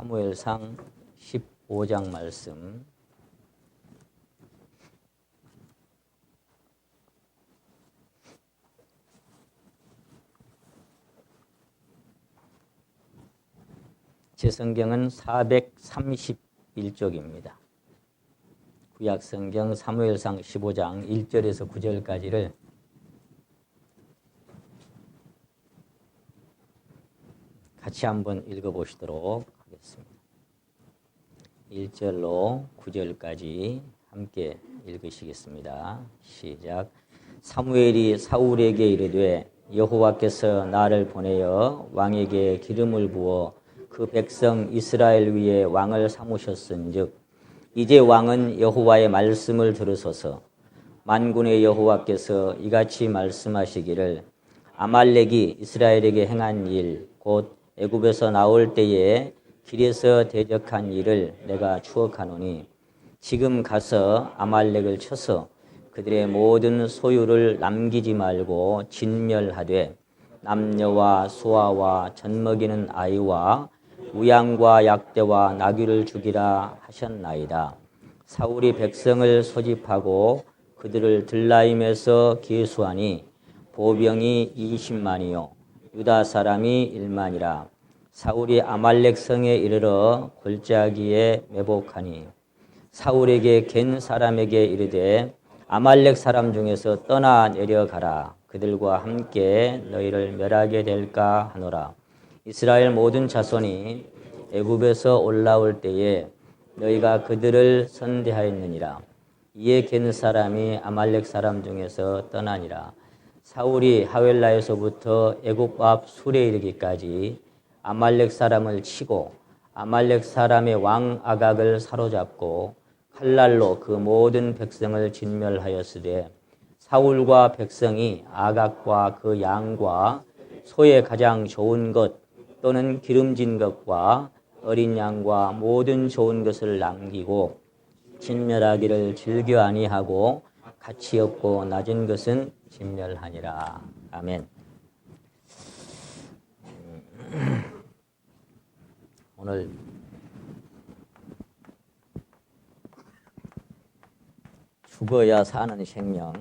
사무엘상 15장 말씀. 제 성경은 431쪽입니다. 구약성경 사무엘상 15장 1절에서 9절까지를 같이 한번 읽어보시도록 하겠습니다. 1절로 9절까지 함께 읽으시겠습니다. 시작. 사무엘이 사울에게 이르되 여호와께서 나를 보내어 왕에게 기름을 부어 그 백성 이스라엘 위에 왕을 삼으셨은즉 이제 왕은 여호와의 말씀을 들으소서. 만군의 여호와께서 이같이 말씀하시기를 아말렉이 이스라엘에게 행한 일 곧 애굽에서 나올 때에 길에서 대적한 일을 내가 추억하노니 지금 가서 아말렉을 쳐서 그들의 모든 소유를 남기지 말고 진멸하되 남녀와 소아와 젖먹이는 아이와 우양과 약대와 나귀를 죽이라 하셨나이다. 사울이 백성을 소집하고 그들을 들라임에서 계수하니 보병이 20만이요 유다 사람이 1만이라. 사울이 아말렉 성에 이르러 골짜기에 매복하니 사울에게 겐 사람에게 이르되 아말렉 사람 중에서 떠나 내려가라. 그들과 함께 너희를 멸하게 될까 하노라. 이스라엘 모든 자손이 애굽에서 올라올 때에 너희가 그들을 선대하였느니라. 이에 겐 사람이 아말렉 사람 중에서 떠나니라. 사울이 하웰라에서부터 애굽 앞 술에 이르기까지 아말렉 사람을 치고 아말렉 사람의 왕 아각을 사로잡고 칼날로 그 모든 백성을 진멸하였으되 사울과 백성이 아각과 그 양과 소의 가장 좋은 것 또는 기름진 것과 어린 양과 모든 좋은 것을 남기고 진멸하기를 즐겨 아니하고 가치 없고 낮은 것은 진멸하니라. 아멘. 오늘 죽어야 사는 생명,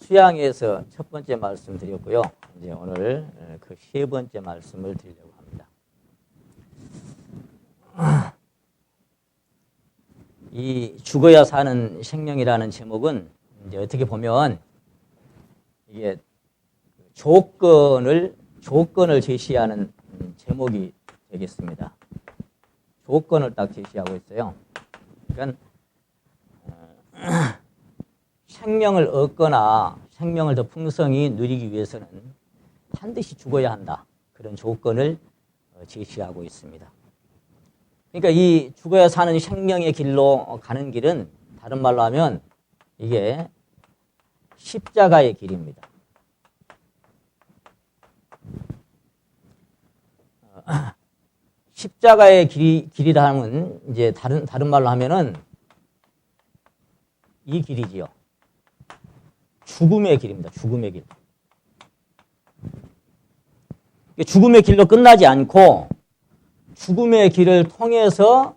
수양에서 첫 번째 말씀 드렸고요. 이제 오늘 그 세 번째 말씀을 드리려고 합니다. 이 죽어야 사는 생명이라는 제목은 이제 어떻게 보면 이게 조건을 제시하는 제목이 되겠습니다. 조건을 딱 제시하고 있어요. 그러니까 생명을 얻거나 생명을 더 풍성히 누리기 위해서는 반드시 죽어야 한다. 그런 조건을 제시하고 있습니다. 그러니까 이 죽어야 사는 생명의 길로 가는 길은 다른 말로 하면 이게 십자가의 길입니다. 십자가의 길이라 하면 이제 다른 말로 하면은 이 길이지요. 죽음의 길입니다. 죽음의 길. 죽음의 길로 끝나지 않고 죽음의 길을 통해서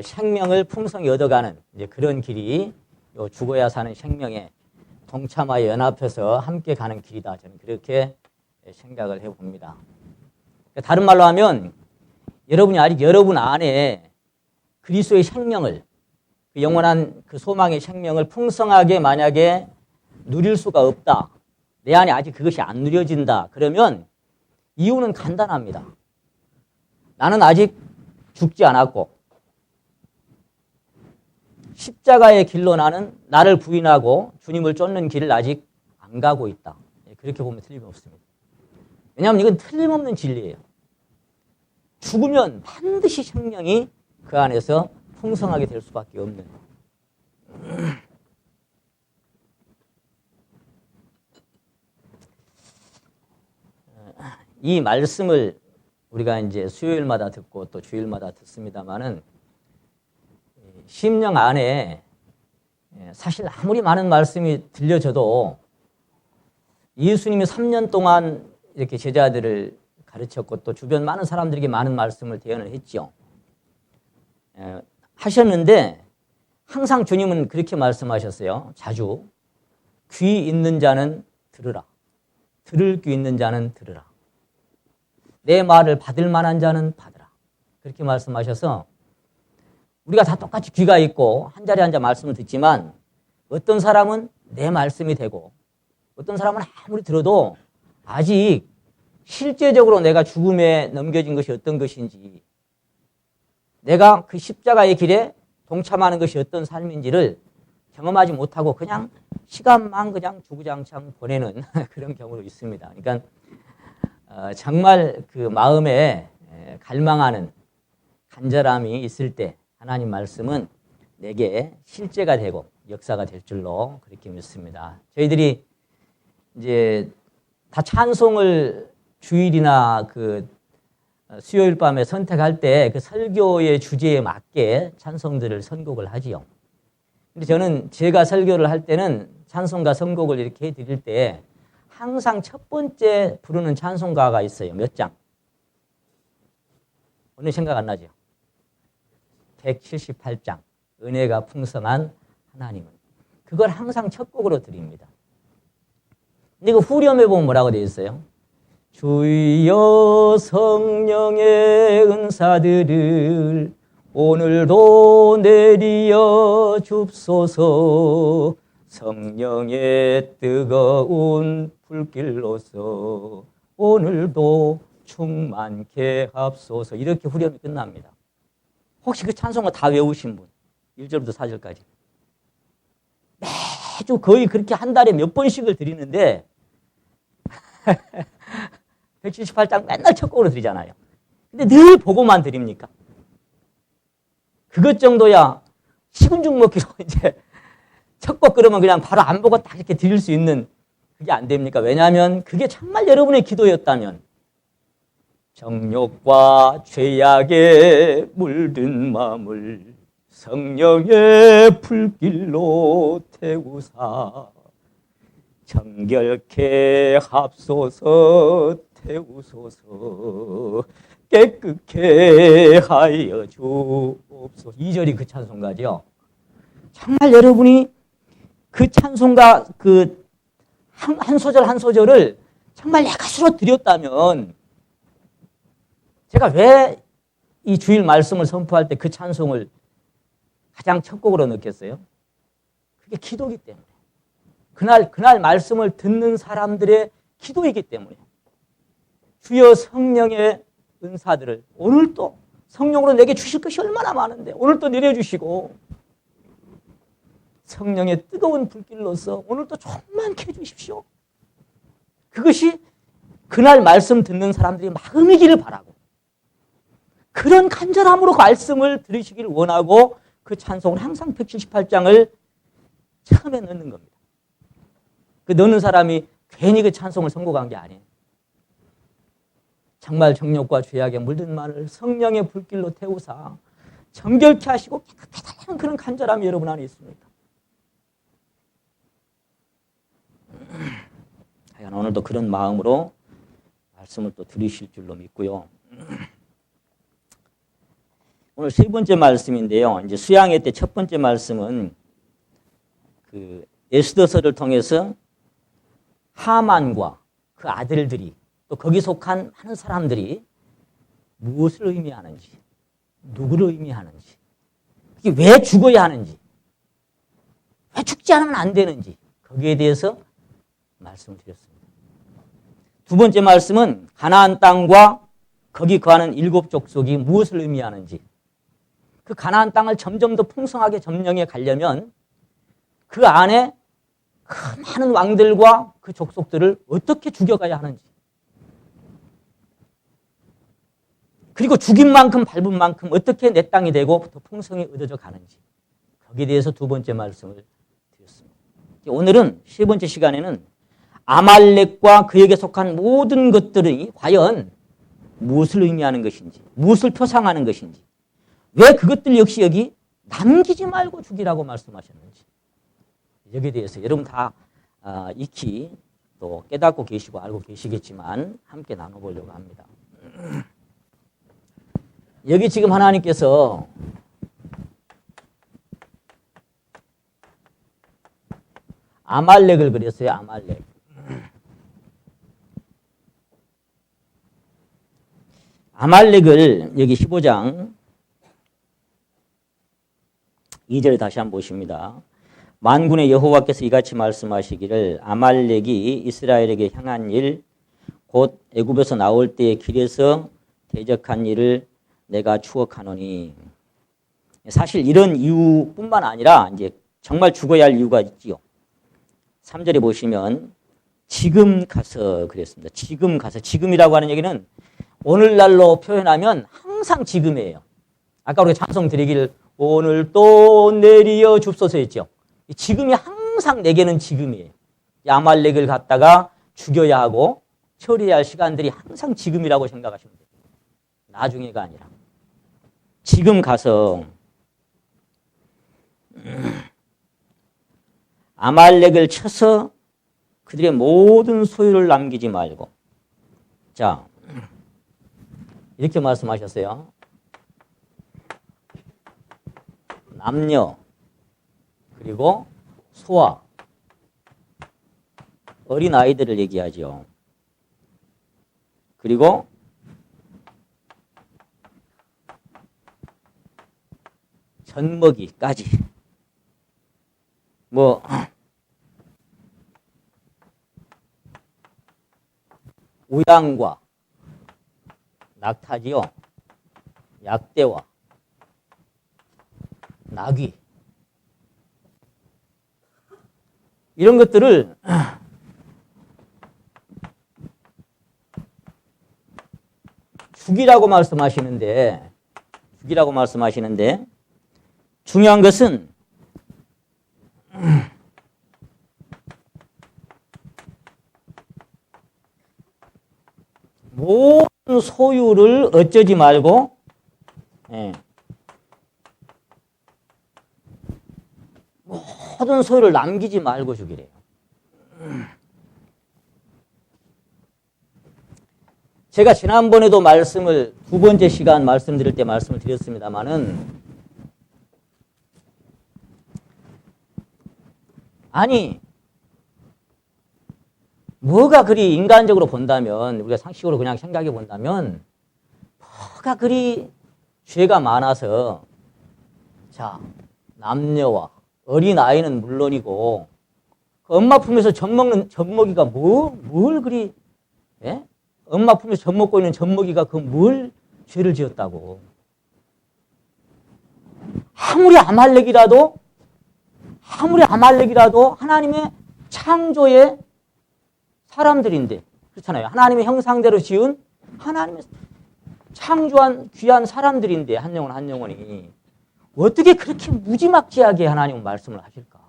생명을 풍성히 얻어가는 이제 그런 길이 요 죽어야 사는 생명에 동참하여 연합해서 함께 가는 길이다. 저는 그렇게 생각을 해봅니다. 다른 말로 하면 여러분이 아직 여러분 안에 그리스도의 생명을 그 영원한 그 소망의 생명을 풍성하게 만약에 누릴 수가 없다. 내 안에 아직 그것이 안 누려진다. 그러면 이유는 간단합니다. 나는 아직 죽지 않았고 십자가의 길로 나를 부인하고 주님을 쫓는 길을 아직 안 가고 있다. 그렇게 보면 틀림없습니다. 왜냐하면 이건 틀림없는 진리예요. 죽으면 반드시 생명이 그 안에서 풍성하게 될 수밖에 없는. 이 말씀을 우리가 이제 수요일마다 듣고 또 주일마다 듣습니다만은 심령 안에 사실 아무리 많은 말씀이 들려져도 예수님이 3년 동안 이렇게 제자들을 가르쳤고 또 주변 많은 사람들에게 많은 말씀을 대언을 했죠. 하셨는데 항상 주님은 그렇게 말씀하셨어요. 자주 귀 있는 자는 들으라. 들을 귀 있는 자는 들으라. 내 말을 받을 만한 자는 받으라. 그렇게 말씀하셔서 우리가 다 똑같이 귀가 있고 한 자리에 앉아 말씀을 듣지만 어떤 사람은 내 말씀이 되고 어떤 사람은 아무리 들어도 아직 실제적으로 내가 죽음에 넘겨진 것이 어떤 것인지 내가 그 십자가의 길에 동참하는 것이 어떤 삶인지를 경험하지 못하고 그냥 시간만 그냥 주구장창 보내는 그런 경우도 있습니다. 그러니까 정말 그 마음에 갈망하는 간절함이 있을 때 하나님 말씀은 내게 실제가 되고 역사가 될 줄로 그렇게 믿습니다. 저희들이 이제 다 찬송을 주일이나 그 수요일 밤에 선택할 때 그 설교의 주제에 맞게 찬송들을 선곡을 하지요. 근데 저는 제가 설교를 할 때는 찬송가 선곡을 이렇게 해드릴 때 항상 첫 번째 부르는 찬송가가 있어요. 몇 장? 오늘 생각 안 나죠? 178장. 은혜가 풍성한 하나님은. 그걸 항상 첫 곡으로 드립니다. 근데 그 후렴에 보면 뭐라고 되어 있어요? 주여 성령의 은사들을 오늘도 내리어 줍소서. 성령의 뜨거운 불길로서 오늘도 충만케 합소서. 이렇게 후렴이 끝납니다. 혹시 그 찬송가 다 외우신 분? 1절부터 4절까지. 매주 거의 그렇게 한 달에 몇 번씩을 드리는데 178장 맨날 첫 곡으로 드리잖아요. 근데 늘 보고만 드립니까? 그것 정도야 식은 죽 먹기로 이제 첫 곡 그러면 그냥 바로 안 보고 딱 이렇게 드릴 수 있는 그게 안 됩니까? 왜냐하면 그게 정말 여러분의 기도였다면 정욕과 죄악에 물든 마음을 성령의 불길로 태우사 정결케 합소서 태우소서 깨끗게 하여 주옵소서. 2절이 그 찬송가죠. 정말 여러분이 그 찬송가 그 한 소절 한 소절을 정말 내 것으로 드렸다면 제가 왜 이 주일 말씀을 선포할 때 그 찬송을 가장 첫 곡으로 넣겠어요? 그게 기도이기 때문에. 그날 말씀을 듣는 사람들의 기도이기 때문에. 주여 성령의 은사들을 오늘 또 성령으로 내게 주실 것이 얼마나 많은데 오늘 또 내려주시고 성령의 뜨거운 불길로서 오늘 또 충만케 해주십시오. 그것이 그날 말씀 듣는 사람들이 마음이기를 바라고 그런 간절함으로 말씀을 들으시기를 원하고 그 찬송을 항상 178장을 처음에 넣는 겁니다. 그 넣는 사람이 괜히 그 찬송을 선곡한 게 아니에요. 정말 정욕과 죄악에 물든 마음을 성령의 불길로 태우사 정결케 하시고 깨끗게 달라는 그런 간절함이 여러분 안에 있습니다. 하여간 오늘도 그런 마음으로 말씀을 또 들으실 줄로 믿고요. 오늘 세 번째 말씀인데요. 이제 수양회 때 첫 번째 말씀은 그 에스더서를 통해서 하만과 그 아들들이 또 거기 속한 많은 사람들이 무엇을 의미하는지, 누구를 의미하는지, 이게 왜 죽어야 하는지, 왜 죽지 않으면 안 되는지 거기에 대해서 말씀을 드렸습니다. 두 번째 말씀은 가나안 땅과 거기 거하는 7 족속이 무엇을 의미하는지, 그 가나안 땅을 점점 더 풍성하게 점령해 가려면 그 안에 그 많은 왕들과 그 족속들을 어떻게 죽여가야 하는지, 그리고 죽인 만큼 밟은 만큼 어떻게 내 땅이 되고 더 풍성히 얻어져 가는지 거기에 대해서 두 번째 말씀을 드렸습니다. 오늘은 세 번째 시간에는 아말렉과 그에게 속한 모든 것들이 과연 무엇을 의미하는 것인지, 무엇을 표상하는 것인지, 왜 그것들 역시 여기 남기지 말고 죽이라고 말씀하셨는지 여기에 대해서 여러분 다 익히 또 깨닫고 계시고 알고 계시겠지만 함께 나눠보려고 합니다. 여기 지금 하나님께서 아말렉을 그렸어요. 아말렉. 아말렉을 여기 15장 2절에 다시 한번 보십니다. 만군의 여호와께서 이같이 말씀하시기를 아말렉이 이스라엘에게 향한 일 곧 애굽에서 나올 때의 길에서 대적한 일을 내가 추억하노니. 사실 이런 이유뿐만 아니라 이제 정말 죽어야 할 이유가 있지요. 3절에 보시면 지금 가서 그랬습니다. 지금 가서. 지금이라고 하는 얘기는 오늘날로 표현하면 항상 지금이에요. 아까 우리가 찬송 드리기를 오늘 또 내리어 줍소서 했죠. 지금이 항상 내게는 지금이에요. 아말렉을 갖다가 죽여야 하고 처리해야 할 시간들이 항상 지금이라고 생각하시면 돼요. 나중에가 아니라. 지금 가서 아말렉을 쳐서 그들의 모든 소유를 남기지 말고. 자, 이렇게 말씀하셨어요. 남녀 그리고 소아 어린 아이들을 얘기하죠. 그리고 젖먹이까지 뭐 우양과 낙타지요, 약대와 나귀 이런 것들을 죽이라고 말씀하시는데 중요한 것은 모든 소유를 어쩌지 말고 모든 소유를 남기지 말고 죽이래요. 제가 지난번에도 말씀을 두 번째 시간 말씀드릴 때 말씀을 드렸습니다마는 아니 뭐가 그리 인간적으로 본다면 우리가 상식으로 그냥 생각해 본다면 뭐가 그리 죄가 많아서 자 남녀와 어린 아이는 물론이고 그 엄마 품에서 젖먹이가 뭘 그리 엄마 품에서 젖먹고 있는 젖먹이가 그 뭘 죄를 지었다고. 아무리 아말렉이라도 하나님의 창조의 사람들인데 그렇잖아요. 하나님의 형상대로 지은 하나님의 창조한 귀한 사람들인데 한 영혼 한 영혼이 어떻게 그렇게 무지막지하게 하나님은 말씀을 하실까?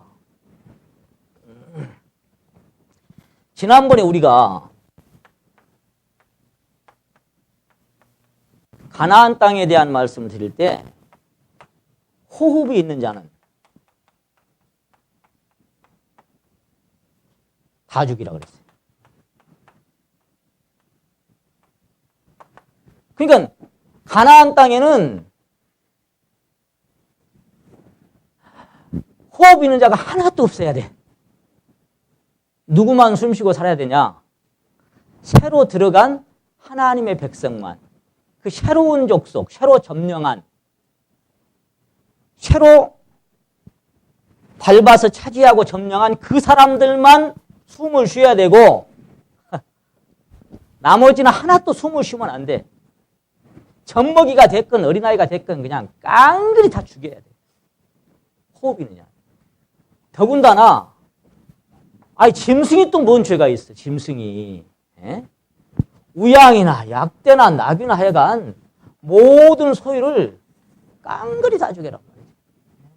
지난번에 우리가 가나안 땅에 대한 말씀을 드릴 때 호흡이 있는 자는 다 죽이라 그랬어요. 그러니까 가나안 땅에는 호흡 있는 자가 하나도 없어야 돼. 누구만 숨쉬고 살아야 되냐? 새로 들어간 하나님의 백성만. 그 새로운 족속, 새로 점령한, 새로 밟아서 차지하고 점령한 그 사람들만 숨을 쉬어야 되고 나머지는 하나도 숨을 쉬면 안 돼. 젖먹이가 됐건 어린아이가 됐건 그냥 깡그리 다 죽여야 돼. 호흡이 있느냐. 더군다나 짐승이 또 뭔 죄가 있어. 짐승이. 우양이나 약대나 나귀나 하여간 모든 소유를 깡그리 다 죽여라.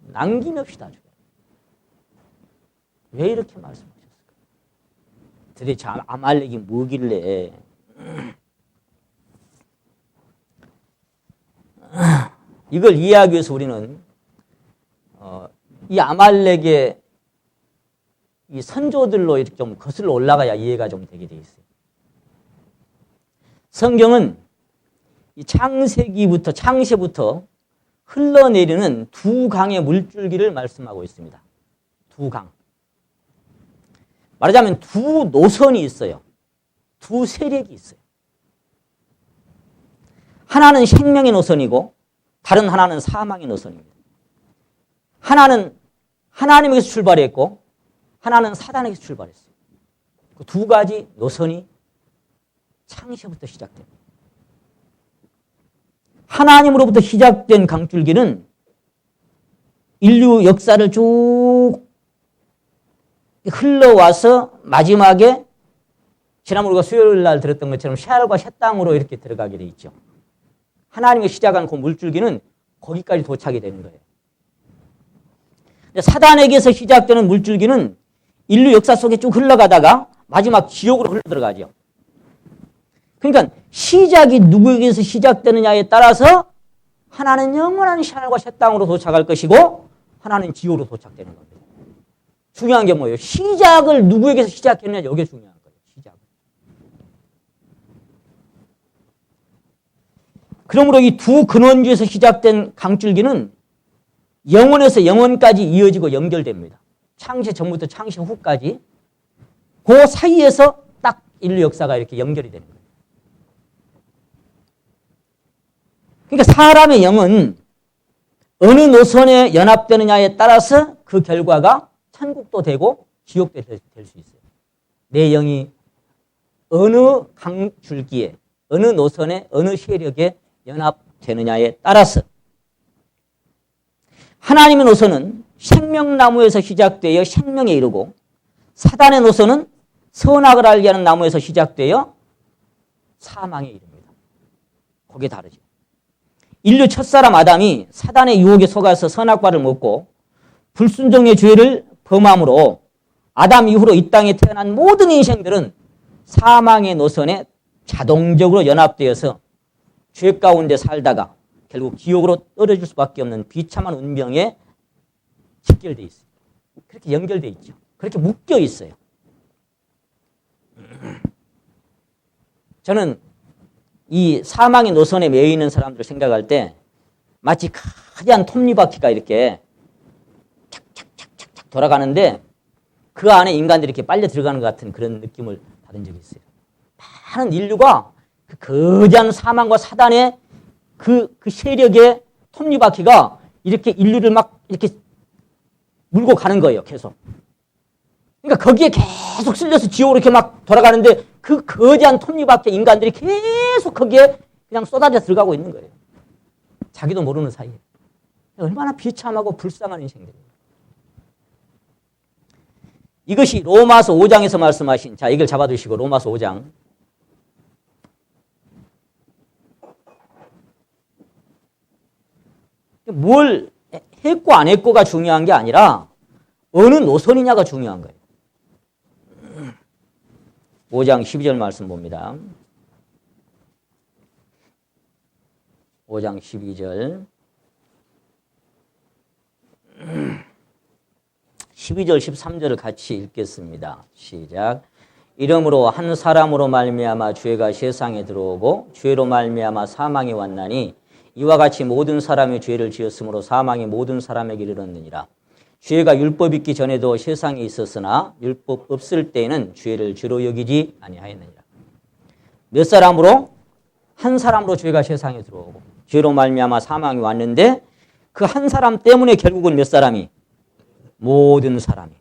남김없이 다 죽여라. 왜 이렇게 말씀하셨을까? 도대체 아말렉이 뭐길래 이걸 이해하기 위해서 우리는 이 아말렉의 이 선조들로 이렇게 좀 거슬러 올라가야 이해가 좀 되게 돼 있어요. 성경은 이 창세부터 흘러내리는 두 강의 물줄기를 말씀하고 있습니다. 두 강. 말하자면 두 노선이 있어요. 두 세력이 있어요. 하나는 생명의 노선이고 다른 하나는 사망의 노선입니다. 하나는 하나님에게서 출발했고 하나는 사단에게서 출발했어요. 그 두 가지 노선이 창세부터 시작됩니다. 하나님으로부터 시작된 강줄기는 인류 역사를 쭉 흘러와서 마지막에 지난번 우리가 수요일 날 들었던 것처럼 샤알과 새 땅으로 이렇게 들어가게 돼 있죠. 하나님이 시작한 그 물줄기는 거기까지 도착이 되는 거예요. 사단에게서 시작되는 물줄기는 인류 역사 속에 쭉 흘러가다가 마지막 지옥으로 흘러들어가죠. 그러니까 시작이 누구에게서 시작되느냐에 따라서 하나는 영원한 샤알과 새 땅으로 도착할 것이고 하나는 지옥으로 도착되는 겁니다. 중요한 게 뭐예요? 시작을 누구에게서 시작했느냐, 이게 중요한 거예요. 시작을. 그러므로 이 두 근원주에서 시작된 강줄기는 영원에서 영원까지 이어지고 연결됩니다. 창세 전부터 창세 후까지 그 사이에서 딱 인류 역사가 이렇게 연결이 되는 거예요. 그러니까 사람의 영은 어느 노선에 연합되느냐에 따라서 그 결과가 천국도 되고 지옥도 될 수 있어요. 내 영이 어느 강줄기에, 어느 노선에, 어느 세력에 연합되느냐에 따라서 하나님의 노선은 생명나무에서 시작되어 생명에 이르고 사단의 노선은 선악을 알게 하는 나무에서 시작되어 사망에 이릅니다. 그게 다르죠. 인류 첫사람 아담이 사단의 유혹에 속아서 선악과를 먹고 불순종의 죄를 범함으로 아담 이후로 이 땅에 태어난 모든 인생들은 사망의 노선에 자동적으로 연합되어서 죄 가운데 살다가 결국 지옥으로 떨어질 수밖에 없는 비참한 운명에 직결되어 있어요. 그렇게 연결되어 있죠. 그렇게 묶여 있어요. 저는 이 사망의 노선에 매여 있는 사람들을 생각할 때 마치 커다란 톱니바퀴가 이렇게 착착착착착 돌아가는데 그 안에 인간들이 이렇게 빨려 들어가는 것 같은 그런 느낌을 받은 적이 있어요. 많은 인류가 그 거대한 사망과 사단의 그 세력의 톱니바퀴가 이렇게 인류를 막 이렇게 물고 가는 거예요, 계속. 그러니까 거기에 계속 쓸려서 지옥으로 이렇게 막 돌아가는데 그 거대한 톱니바퀴 인간들이 계속 거기에 그냥 쏟아져 들어가고 있는 거예요. 자기도 모르는 사이에. 얼마나 비참하고 불쌍한 인생들이에요. 이것이 로마서 5장에서 말씀하신, 자, 이걸 잡아두시고 로마서 5장. 뭘 했고 안 했고가 중요한 게 아니라 어느 노선이냐가 중요한 거예요. 5장 12절 말씀 봅니다. 5장 12절. 12절 13절을 같이 읽겠습니다. 시작. 이러므로 한 사람으로 말미암아 죄가 세상에 들어오고 죄로 말미암아 사망이 왔나니 이와 같이 모든 사람이 죄를 지었으므로 사망이 모든 사람에게 이르렀느니라. 죄가 율법 있기 전에도 세상에 있었으나 율법 없을 때에는 죄를 죄로 여기지 아니하였느니라. 몇 사람으로? 한 사람으로 죄가 세상에 들어오고 죄로 말미암아 사망이 왔는데 그 한 사람 때문에 결국은 몇 사람이? 모든 사람이.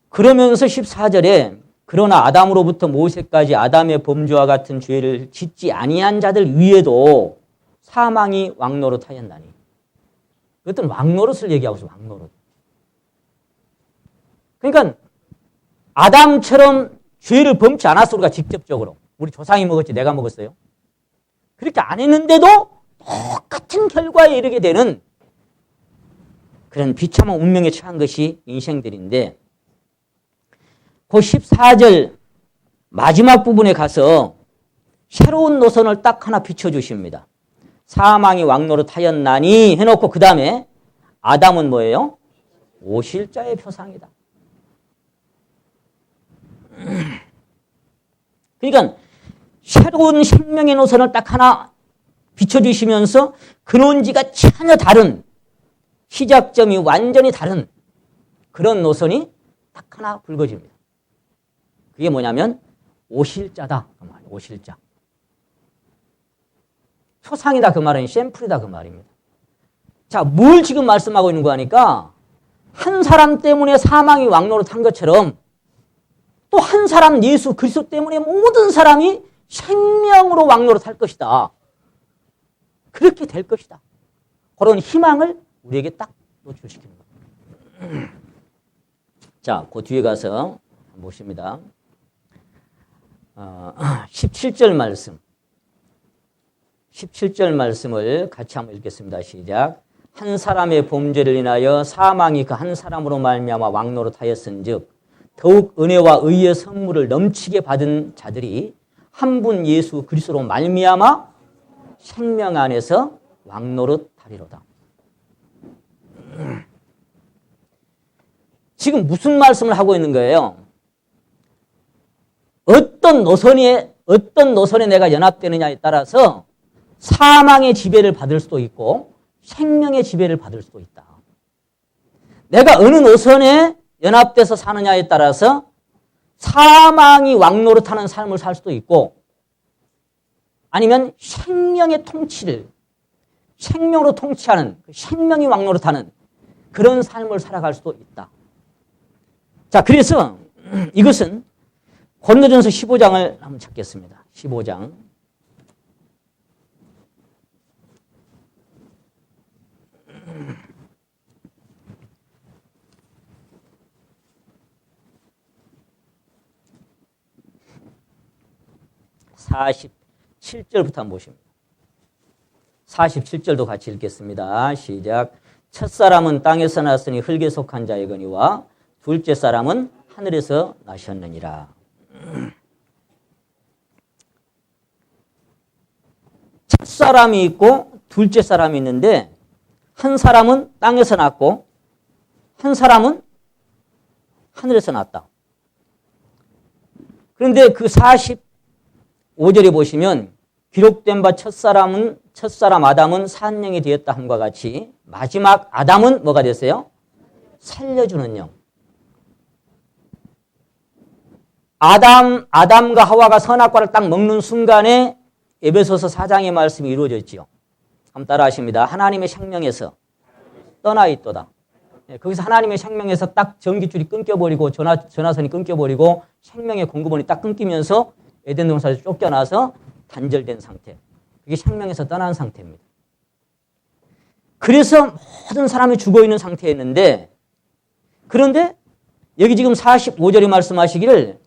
그러면서 14절에 그러나 아담으로부터 모세까지 아담의 범죄와 같은 죄를 짓지 아니한 자들 위에도 사망이 왕노릇하였나니. 그것들은 왕노릇을 얘기하고 있어요. 왕노릇. 그러니까 아담처럼 죄를 범치 않았어. 우리가 직접적으로. 우리 조상이 먹었지 내가 먹었어요. 그렇게 안 했는데도 똑같은 결과에 이르게 되는 그런 비참한 운명에 처한 것이 인생들인데 그 14절 마지막 부분에 가서 새로운 노선을 딱 하나 비춰주십니다. 사망이 왕노릇하였나니 해놓고 그 다음에 아담은 뭐예요? 오실자의 표상이다. 그러니까 새로운 생명의 노선을 딱 하나 비춰주시면서 근원지가 전혀 다른, 시작점이 완전히 다른 그런 노선이 딱 하나 굵어집니다. 그게 뭐냐면 오실자다 그 말이에요. 오실자. 표상이다 그 말은 샘플이다 그 말입니다. 자, 뭘 지금 말씀하고 있는 거 하니까 한 사람 때문에 사망이 왕노릇한 것처럼 또 한 사람 예수 그리스도 때문에 모든 사람이 생명으로 왕노릇할 것이다. 그렇게 될 것이다. 그런 희망을 우리에게 딱 노출시키는 겁니다. 자, 그 뒤에 가서 보십니다. 17절 말씀. 17절 말씀을 같이 한번 읽겠습니다. 시작. 한 사람의 범죄를 인하여 사망이 그 한 사람으로 말미암아 왕노릇하였은즉 더욱 은혜와 의의 선물을 넘치게 받은 자들이 한 분 예수 그리스도로 말미암아 생명 안에서 왕노릇하리로다. 지금 무슨 말씀을 하고 있는 거예요? 어떤 노선에 내가 연합되느냐에 따라서 사망의 지배를 받을 수도 있고 생명의 지배를 받을 수도 있다. 내가 어느 노선에 연합돼서 사느냐에 따라서 사망이 왕노릇하는 삶을 살 수도 있고 아니면 생명의 통치를 생명으로 통치하는 생명이 왕노릇하는 그런 삶을 살아갈 수도 있다. 자, 그래서 이것은 고린도전서 15장을 한번 찾겠습니다. 15장. (47절부터) 한번 보십니다. 47절도 같이 읽겠습니다. 시작. 첫사람은 땅에서 났으니 흙에 속한 자이거니와 둘째 사람은 하늘에서 나셨느니라. 첫사람이 있고 둘째 사람이 있는데 한 사람은 땅에서 났고 한 사람은 하늘에서 났다. 그런데 그 45절에 보시면 기록된 바 첫사람 아담은 산영이 되었다 함과 같이 마지막 아담은 뭐가 됐어요? 살려주는 영. 아담과 하와가 선악과를 딱 먹는 순간에 에베소서 4장의 말씀이 이루어졌지요. 한번 따라 하십니다. 하나님의 생명에서 떠나 있도다. 거기서 하나님의 생명에서 딱 전기줄이 끊겨버리고 전화선이 끊겨버리고 생명의 공급원이 딱 끊기면서 에덴 동산에서 쫓겨나서 단절된 상태. 그게 생명에서 떠난 상태입니다. 그래서 모든 사람이 죽어있는 상태였는데 그런데 여기 지금 45절에 말씀하시기를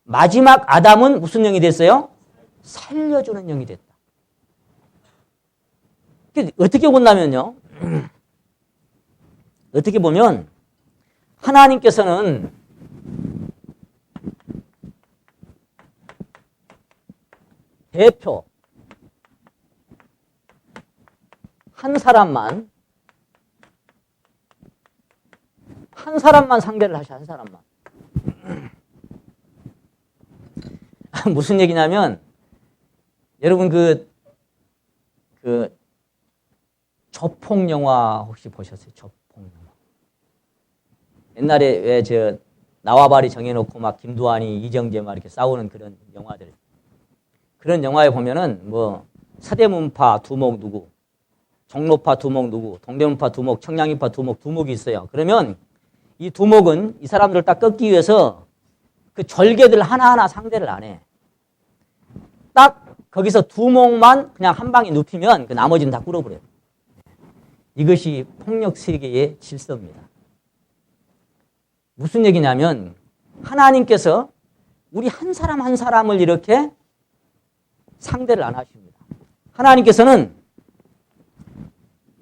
마지막 아담은 무슨 영이 됐어요? 살려주는 영이 됐다. 어떻게 본다면요. 어떻게 보면 하나님께서는 대표 한 사람만 상대를 하셔. 한 사람만. 무슨 얘기냐면 여러분 그 조폭 영화 혹시 보셨어요? 조폭 영화. 옛날에 왜 저 나와바리 정해놓고 막 김두한이 이정재 막 이렇게 싸우는 그런 영화들. 그런 영화에 보면은 뭐 서대문파 두목 누구, 종로파 두목 누구, 동대문파 두목, 청량리파 두목이 있어요. 그러면 이 두목은 이 사람들을 딱 꺾기 위해서 그 절개들 하나하나 상대를 안 해. 딱 거기서 두목만 그냥 한 방에 눕히면 그 나머지는 다 꿇어버려요. 이것이 폭력 세계의 질서입니다. 무슨 얘기냐면 하나님께서 우리 한 사람 한 사람을 이렇게 상대를 안 하십니다. 하나님께서는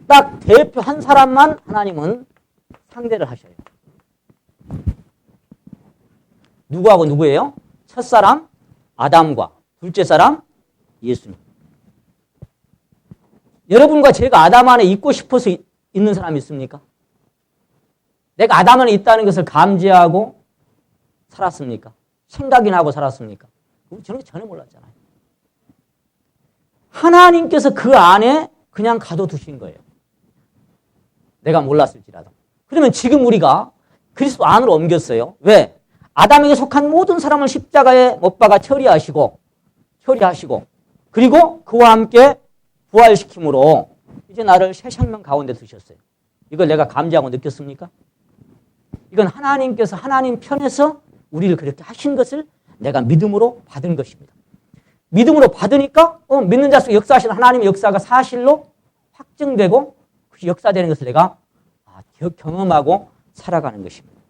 딱 대표 한 사람만 하나님은 상대를 하셔요. 누구하고 누구예요? 첫사람 아담과 둘째 사람 예수님. 여러분과 제가 아담 안에 있고 싶어서 있는 사람이 있습니까? 내가 아담 안에 있다는 것을 감지하고 살았습니까? 생각이나 하고 살았습니까? 저는 전혀 몰랐잖아요. 하나님께서 그 안에 그냥 가둬두신 거예요. 내가 몰랐을지라도. 그러면 지금 우리가 그리스도 안으로 옮겼어요. 왜? 아담에게 속한 모든 사람을 십자가에 못 박아 처리하시고 그리고 그와 함께 부활시킴으로 이제 나를 새 생명 가운데 두셨어요. 이걸 내가 감지하고 느꼈습니까? 이건 하나님께서 하나님 편에서 우리를 그렇게 하신 것을 내가 믿음으로 받은 것입니다. 믿음으로 받으니까 믿는 자 속에 역사하신 하나님의 역사가 사실로 확증되고 그 역사되는 것을 내가 경험하고 살아가는 것입니다.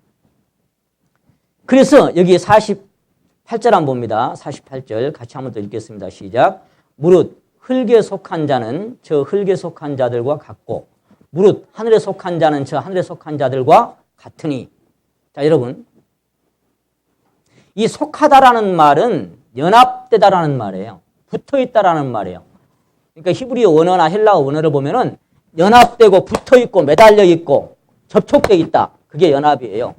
그래서 여기에 48절 한번 봅니다. 48절 같이 한번 더 읽겠습니다. 시작. 무릇 흙에 속한 자는 저 흙에 속한 자들과 같고 무릇 하늘에 속한 자는 저 하늘에 속한 자들과 같으니. 자, 여러분, 이 속하다라는 말은 연합되다라는 말이에요. 붙어있다라는 말이에요. 그러니까 히브리어 원어나 헬라어 원어를 보면은 연합되고 붙어있고 매달려 있고 접촉되어 있다. 그게 연합이에요.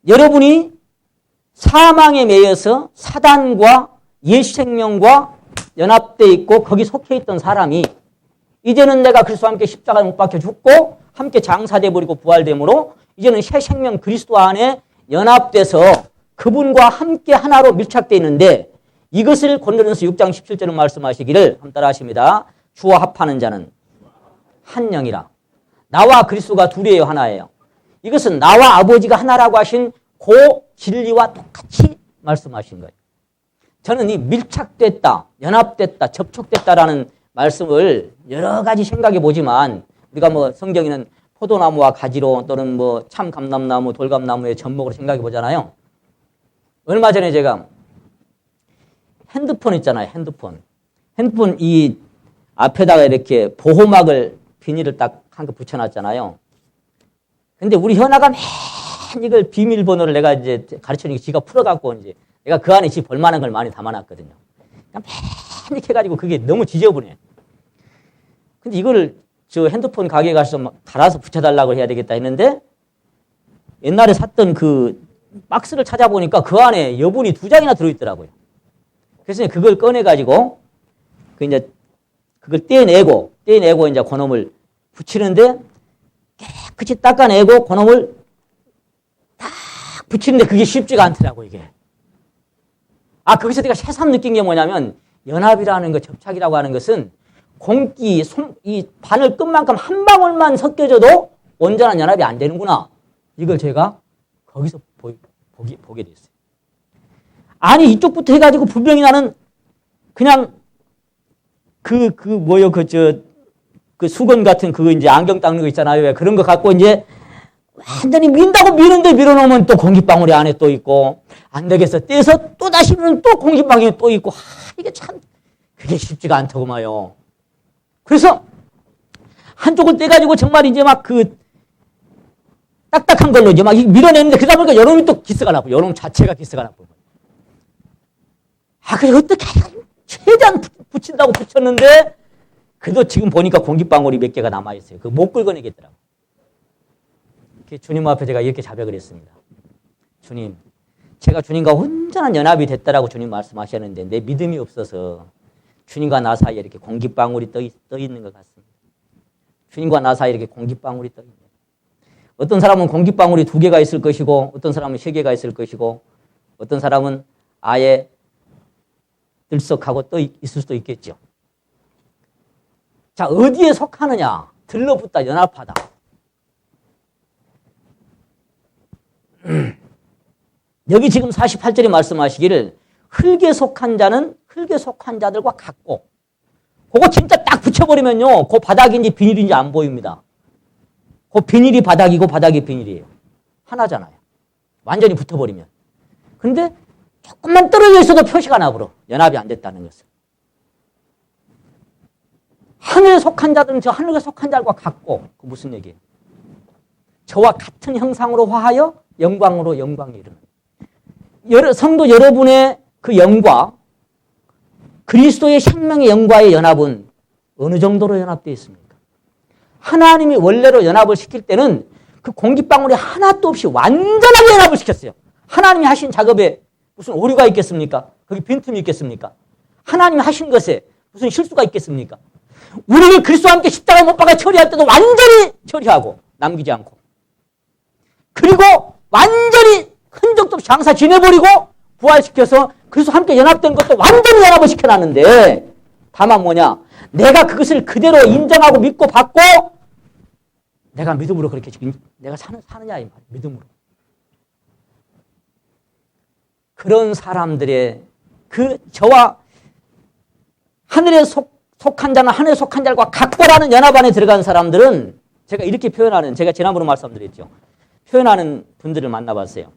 여러분이 사망에 매여서 사단과 옛생명과 연합되어 있고 거기 속해 있던 사람이 이제는 내가 그리스도와 함께 십자가에 못 박혀 죽고 함께 장사돼 버리고 부활됨으로 이제는 새 생명 그리스도 안에 연합돼서 그분과 함께 하나로 밀착되어 있는데 이것을 고린도전서 6장 17절은 말씀하시기를 한번 따라 하십니다. 주와 합하는 자는 한 영이라. 나와 그리스도가 둘이에요, 하나예요. 이것은 나와 아버지가 하나라고 하신 그 진리와 똑같이 말씀하신 거예요. 저는 이 밀착됐다, 연합됐다, 접촉됐다라는 말씀을 여러 가지 생각해 보지만 우리가 뭐 성경에는 포도나무와 가지로 또는 뭐 참감람나무, 돌감나무의 접목으로 생각해 보잖아요. 얼마 전에 제가 핸드폰 있잖아요, 핸드폰 이 앞에다가 이렇게 보호막을 비닐을 딱 한 거 붙여놨잖아요. 근데 우리 현아가 맨 이걸 비밀번호를 내가 이제 가르쳐주니까 지가 풀어갖고 이제 내가 그 안에 지 볼만한 걸 많이 담아놨거든요. 맨 이렇게 해가지고 그게 너무 지저분해. 근데 이거를 저 핸드폰 가게에 가서 막 갈아서 붙여달라고 해야 되겠다 했는데 옛날에 샀던 그 박스를 찾아보니까 그 안에 여분이 2장이나 들어있더라고요. 그래서 그걸 꺼내가지고 그 이제 그걸 떼내고 이제 그놈을 붙이는데 깨끗이 닦아내고 그놈을 딱 붙이는데 그게 쉽지가 않더라고, 이게. 거기서 내가 새삼 느낀 게 뭐냐면 연합이라는 거, 접착이라고 하는 것은 공기, 이 바늘 끝만큼 한 방울만 섞여져도 온전한 연합이 안 되는구나. 이걸 제가 거기서 보게 됐어요. 아니, 이쪽부터 해가지고 분명히 나는 그냥 그 수건 같은 그거 이제 안경 닦는 거 있잖아요. 왜 그런 거 갖고 이제 완전히 민다고 미는데 밀어놓으면 또 공기방울이 안에 또 있고 안 되겠어. 떼서 또 다시 밀면 또 공기방울이 또 있고 이게 참 그게 쉽지가 않다고 말이요. 그래서 한쪽을 떼가지고 정말 이제 막 그 딱딱한 걸로 이제 막 밀어내는데 그러다 보니까 여름이 또 기스가 나고 여름 자체가 기스가 나고. 그래 어떻게 최대한 붙인다고 붙였는데 그래도 지금 보니까 공기방울이 몇 개가 남아있어요. 그 못 긁어내겠더라고. 주님 앞에 제가 이렇게 자백을 했습니다. 주님, 제가 주님과 온전한 연합이 됐다라고 주님 말씀하셨는데 내 믿음이 없어서 주님과 나 사이에 이렇게 공기방울이 떠 있는 것 같습니다. 주님과 나 사이에 이렇게 공기방울이 떠 있는. 어떤 사람은 공기방울이 2개가 있을 것이고 어떤 사람은 3개가 있을 것이고 어떤 사람은 아예 들썩하고 떠 있을 수도 있겠죠. 자, 어디에 속하느냐? 들러붙다, 연합하다. 여기 지금 48절에 말씀하시기를 흙에 속한 자는 흙에 속한 자들과 같고 그거 진짜 딱 붙여버리면요. 그 바닥인지 비닐인지 안 보입니다. 그 비닐이 바닥이고 바닥이 비닐이에요. 하나잖아요. 완전히 붙어버리면. 근데 조금만 떨어져 있어도 표시가 나버려. 연합이 안 됐다는 것을. 하늘에 속한 자들은 저 하늘에 속한 자들과 같고 그 무슨 얘기예요? 저와 같은 형상으로 화하여 영광으로 영광이 이르는. 성도 여러분의 그 영과 그리스도의 생명의 영과의 연합은 어느 정도로 연합되어 있습니까? 하나님이 원래로 연합을 시킬 때는 그 공기방울이 하나도 없이 완전하게 연합을 시켰어요. 하나님이 하신 작업에 무슨 오류가 있겠습니까? 거기 빈틈이 있겠습니까? 하나님이 하신 것에 무슨 실수가 있겠습니까? 우리를 그리스도와 함께 십자가 못 박아 처리할 때도 완전히 처리하고 남기지 않고, 그리고 완전히 흔적도 없이 장사 지내버리고 부활시켜서 그리스도와 함께 연합된 것도 완전히 연합을 시켜놨는데, 다만 뭐냐, 내가 그것을 그대로 인정하고 믿고 받고 내가 믿음으로 그렇게 내가 사느냐 이 말이에요. 믿음으로. 그런 사람들의 그 저와 하늘에 속한 자는 하늘에 속한 자와 각별하는 연합 안에 들어간 사람들은 제가 이렇게 표현하는, 제가 지난번에 말씀드렸죠. 표현하는 분들을 만나봤어요.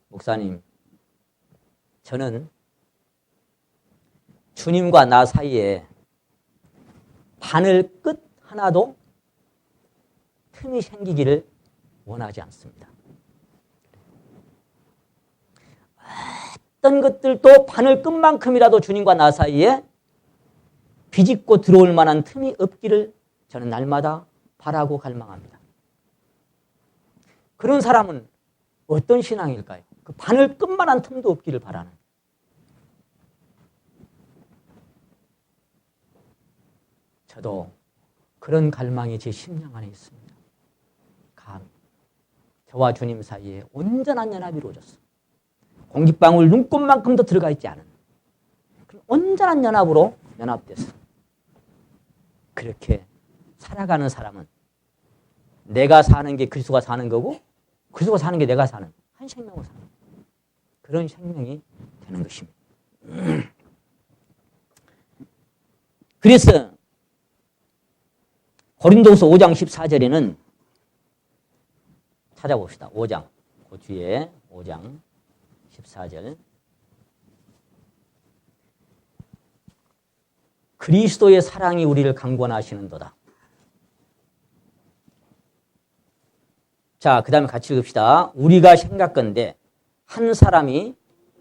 목사님, 저는 주님과 나 사이에 바늘 끝 하나도 틈이 생기기를 원하지 않습니다. 어떤 것들도 바늘 끝만큼이라도 주님과 나 사이에 비집고 들어올 만한 틈이 없기를 저는 날마다 바라고 갈망합니다. 그런 사람은 어떤 신앙일까요? 그 바늘 끝만한 틈도 없기를 바라는. 저도 그런 갈망이 제 심령 안에 있습니다. 감히 저와 주님 사이에 온전한 연합이 이루어졌어. 공기방울 눈곱만큼도 들어가 있지 않은 온전한 연합으로 연합됐어. 그렇게 살아가는 사람은 내가 사는 게 그리스도가 사는 거고 그리스도가 사는 게 내가 사는 한 생명을 사는 그런 생명이 되는 것입니다. 그래서 고린도후서 5장 14절에는 찾아봅시다. 5장 그 뒤에 5장 14절 그리스도의 사랑이 우리를 강권하시는도다. 자, 그 다음에 같이 읽읍시다. 우리가 생각건대 한 사람이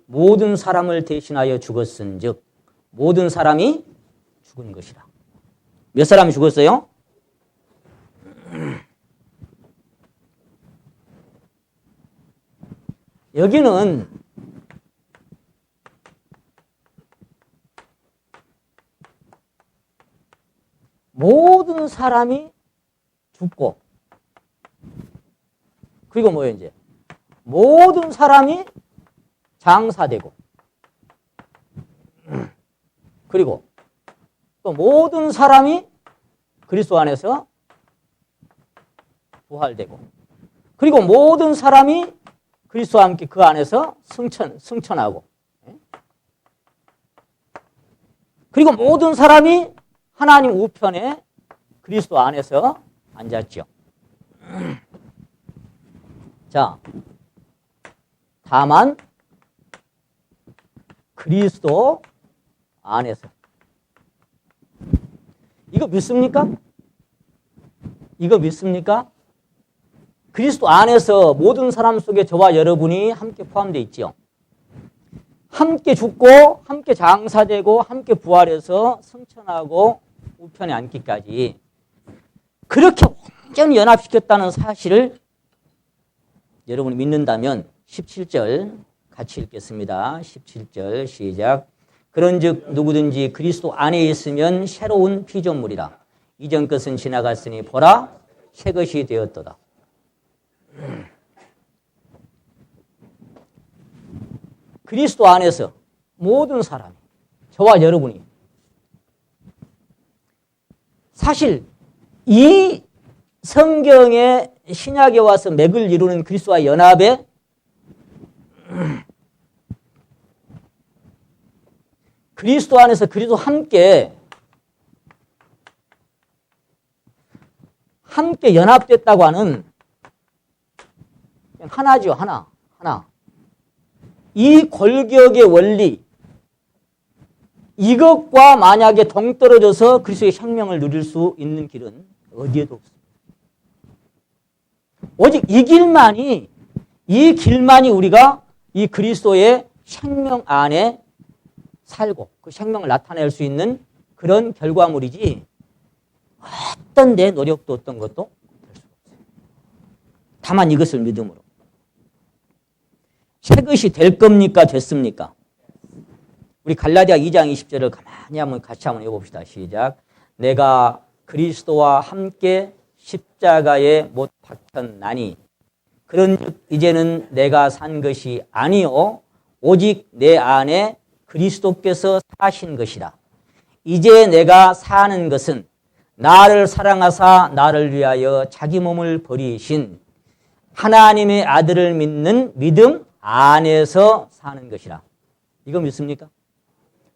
모든 사람을 대신하여 죽었은 즉 모든 사람이 죽은 것이라. 몇 사람이 죽었어요? 여기는 모든 사람이 죽고 그리고 뭐예요 이제 모든 사람이 장사되고 그리고 또 모든 사람이 그리스도 안에서 부활되고 그리고 모든 사람이 그리스도와 함께 그 안에서 승천하고 그리고 모든 사람이 하나님 우편에 그리스도 안에서 앉았죠. 자, 다만 그리스도 안에서 이거 믿습니까? 이거 믿습니까? 그리스도 안에서 모든 사람 속에 저와 여러분이 함께 포함되어 있죠. 함께 죽고 함께 장사되고 함께 부활해서 승천하고 우편에 앉기까지 그렇게 완전히 연합시켰다는 사실을 여러분이 믿는다면 17절 같이 읽겠습니다. 17절 시작. 그런즉 누구든지 그리스도 안에 있으면 새로운 피조물이라. 이전 것은 지나갔으니 보라 새 것이 되었도다. 그리스도 안에서 모든 사람이 저와 여러분이 사실 이 성경의 신약에 와서 맥을 이루는 그리스도와 연합에 그리스도 안에서 그리스도 함께 연합됐다고 하는 하나죠. 하나. 이 골격의 원리 이것과 만약에 동떨어져서 그리스도의 생명을 누릴 수 있는 길은 어디에도 없습니다. 오직 이 길만이 우리가 이 그리스도의 생명 안에 살고 그 생명을 나타낼 수 있는 그런 결과물이지 어떤 내 노력도 어떤 것도 될 수가 없어요. 다만 이것을 믿음으로. 새 것이 될 겁니까? 됐습니까? 우리 갈라디아 2장 20절을 가만히 한번 같이 한번 읽어봅시다. 시작. 내가 그리스도와 함께 십자가에 못 박혔나니 그런즉 이제는 내가 산 것이 아니요 오직 내 안에 그리스도께서 사신 것이라. 이제 내가 사는 것은 나를 사랑하사 나를 위하여 자기 몸을 버리신 하나님의 아들을 믿는 믿음 안에서 사는 것이라. 이거 믿습니까?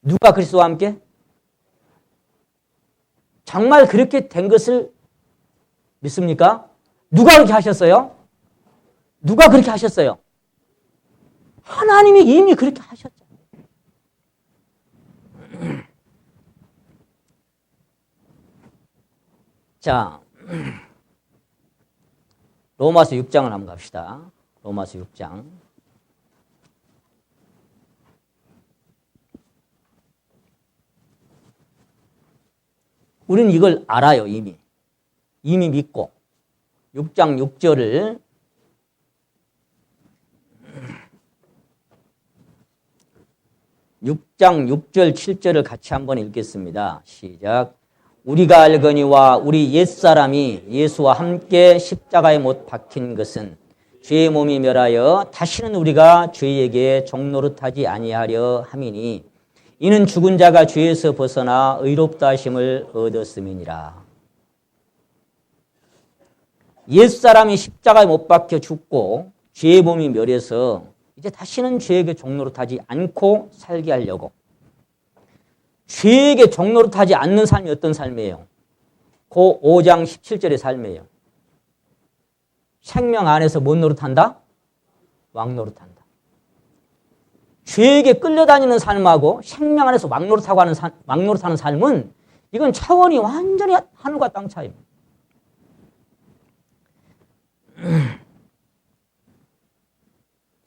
누가 그리스도와 함께? 정말 그렇게 된 것을 믿습니까? 누가 그렇게 하셨어요? 누가 그렇게 하셨어요? 하나님이 이미 그렇게 하셨잖아요. 자, 로마서 6장을 한번 갑시다. 로마서 6장. 우리는 이걸 알아요, 이미. 이미 믿고. 6장 6절을 (6장 6절 7절을) 같이 한번 읽겠습니다. 시작. 우리가 알거니와 우리 옛사람이 예수와 함께 십자가에 못 박힌 것은 죄의 몸이 멸하여 다시는 우리가 죄에게 종노릇하지 아니하려 함이니 이는 죽은 자가 죄에서 벗어나 의롭다 하심을 얻었음이니라. 옛사람이 십자가에 못 박혀 죽고 죄의 몸이 멸해서 이제 다시는 죄에게 종노릇하지 않고 살게 하려고. 죄에게 종노릇하지 않는 삶이 어떤 삶이에요? 그 5장 17절의 삶이에요. 생명 안에서 뭔 노릇한다? 왕노릇한다. 죄에게 끌려다니는 삶하고 생명 안에서 왕노릇하는 삶은 이건 차원이 완전히 하늘과 땅 차이입니다.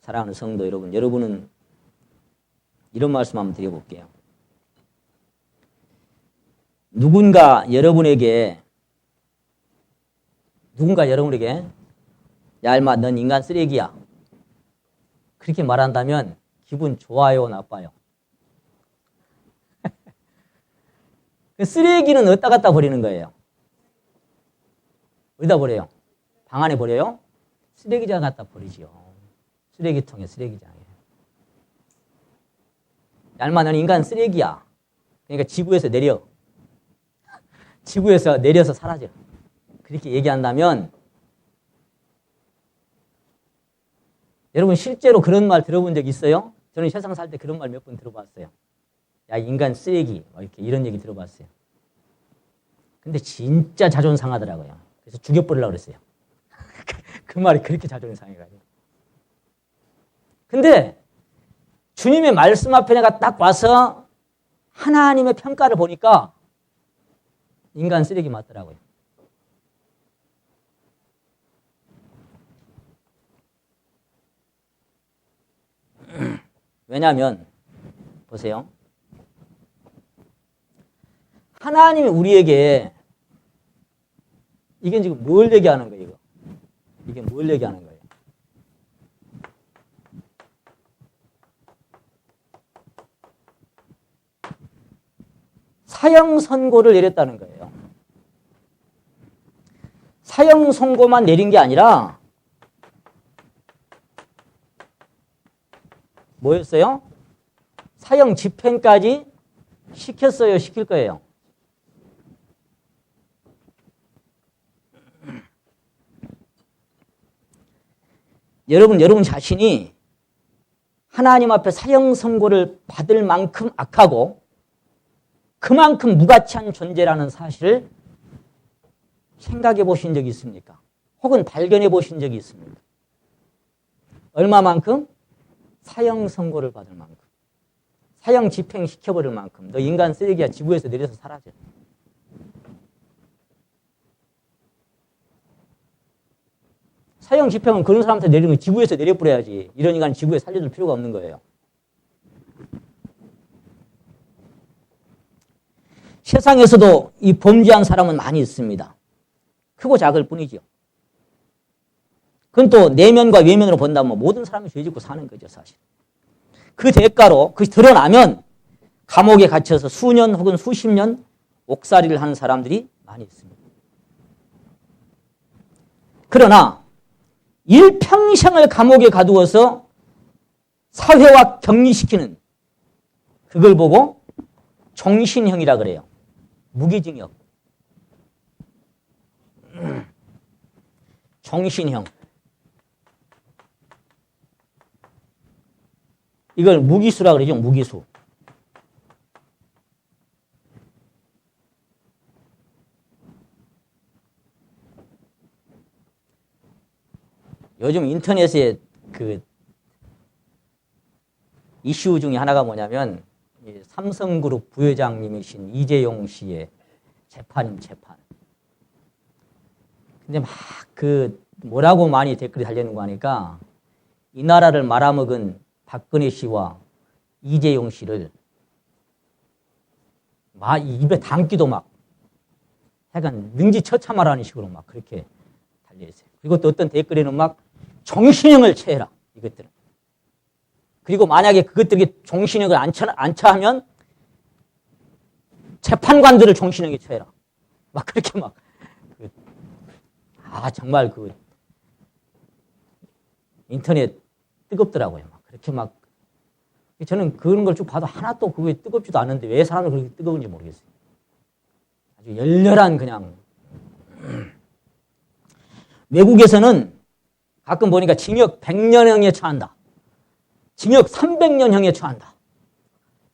사랑하는 성도 여러분, 여러분은 이런 말씀 한번 드려볼게요. 누군가 여러분에게 야 임마 넌 인간 쓰레기야 그렇게 말한다면 기분 좋아요, 나빠요? 쓰레기는 어디다 갖다 버리는 거예요? 어디다 버려요? 방 안에 버려요? 쓰레기장 갖다 버리지요. 쓰레기통에, 쓰레기장에. 야 임마 넌 인간 쓰레기야. 그러니까 지구에서 내려. 지구에서 내려서 사라져. 그렇게 얘기한다면 여러분 실제로 그런 말 들어본 적 있어요? 저는 세상 살 때 그런 말 몇 번 들어봤어요. 야 인간 쓰레기 이렇게 이런 얘기 들어봤어요. 근데 진짜 자존심 상하더라고요. 그래서 죽여버리려고 그랬어요. 그 말이 그렇게 자존심 상해가지고. 근데 주님의 말씀 앞에 내가 딱 와서 하나님의 평가를 보니까 인간 쓰레기 맞더라고요. 왜냐하면 보세요. 하나님이 우리에게 이게 지금 뭘 얘기하는 거예요? 이거? 이게 뭘 얘기하는 거예요? 사형 선고를 내렸다는 거예요. 사형 선고만 내린 게 아니라 뭐였어요? 사형 집행까지 시켰어요? 시킬 거예요? 여러분 자신이 하나님 앞에 사형 선고를 받을 만큼 악하고 그만큼 무가치한 존재라는 사실을 생각해 보신 적이 있습니까? 혹은 발견해 보신 적이 있습니까? 얼마만큼? 사형 선고를 받을 만큼. 사형 집행시켜버릴 만큼. 너 인간 쓰레기야. 지구에서 내려서 사라져. 사형 집행은 그런 사람한테 내리는 거 지구에서 내려버려야지. 이런 인간은 지구에 살려줄 필요가 없는 거예요. 세상에서도 이 범죄한 사람은 많이 있습니다. 크고 작을 뿐이죠. 그건 또 내면과 외면으로 본다면 모든 사람이 죄 짓고 사는 거죠, 사실. 그 대가로 그것이 드러나면 감옥에 갇혀서 수년 혹은 수십 년 옥살이를 하는 사람들이 많이 있습니다. 그러나 일평생을 감옥에 가두어서 사회와 격리시키는 그걸 보고 종신형이라 그래요. 무기징역. 종신형. 이걸 무기수라 그러죠. 무기수. 요즘 인터넷에 그 이슈 중에 하나가 뭐냐면 삼성그룹 부회장님이신 이재용 씨의 재판. 근데 막 그 뭐라고 많이 댓글이 달리는 거 하니까 이 나라를 말아먹은 박근혜 씨와 이재용 씨를 막 입에 담기도 막 약간 능지처참하라는 식으로 막 그렇게 달려있어요. 그리고 또 어떤 댓글에는 막 종신형을 처해라 이것들은. 그리고 만약에 그것들이 종신형을 안 처하면 재판관들을 종신형에 처해라. 막 그렇게 막 정말 그 인터넷 뜨겁더라고요. 막 그렇게 막 저는 그런 걸 쭉 봐도 하나도 그게 뜨겁지도 않은데 왜 사람들 그렇게 뜨거운지 모르겠어요. 아주 열렬한 그냥 외국에서는 가끔 보니까 징역 100년형에 처한다. 징역 300년형에 처한다.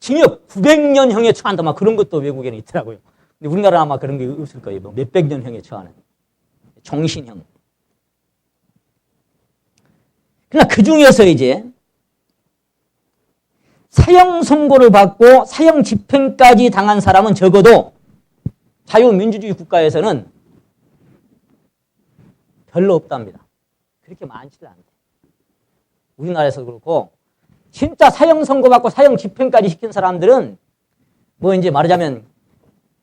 징역 900년형에 처한다. 막 그런 것도 외국에는 있더라고요. 근데 우리나라는 아마 그런 게 없을 거예요. 뭐 몇백 년형에 처하는 종신형. 그러나 그 중에서 이제 사형 선고를 받고 사형 집행까지 당한 사람은 적어도 자유민주주의 국가에서는 별로 없답니다. 그렇게 많지는 않대. 우리나라에서도 그렇고 진짜 사형 선고받고 사형 집행까지 시킨 사람들은 뭐 이제 말하자면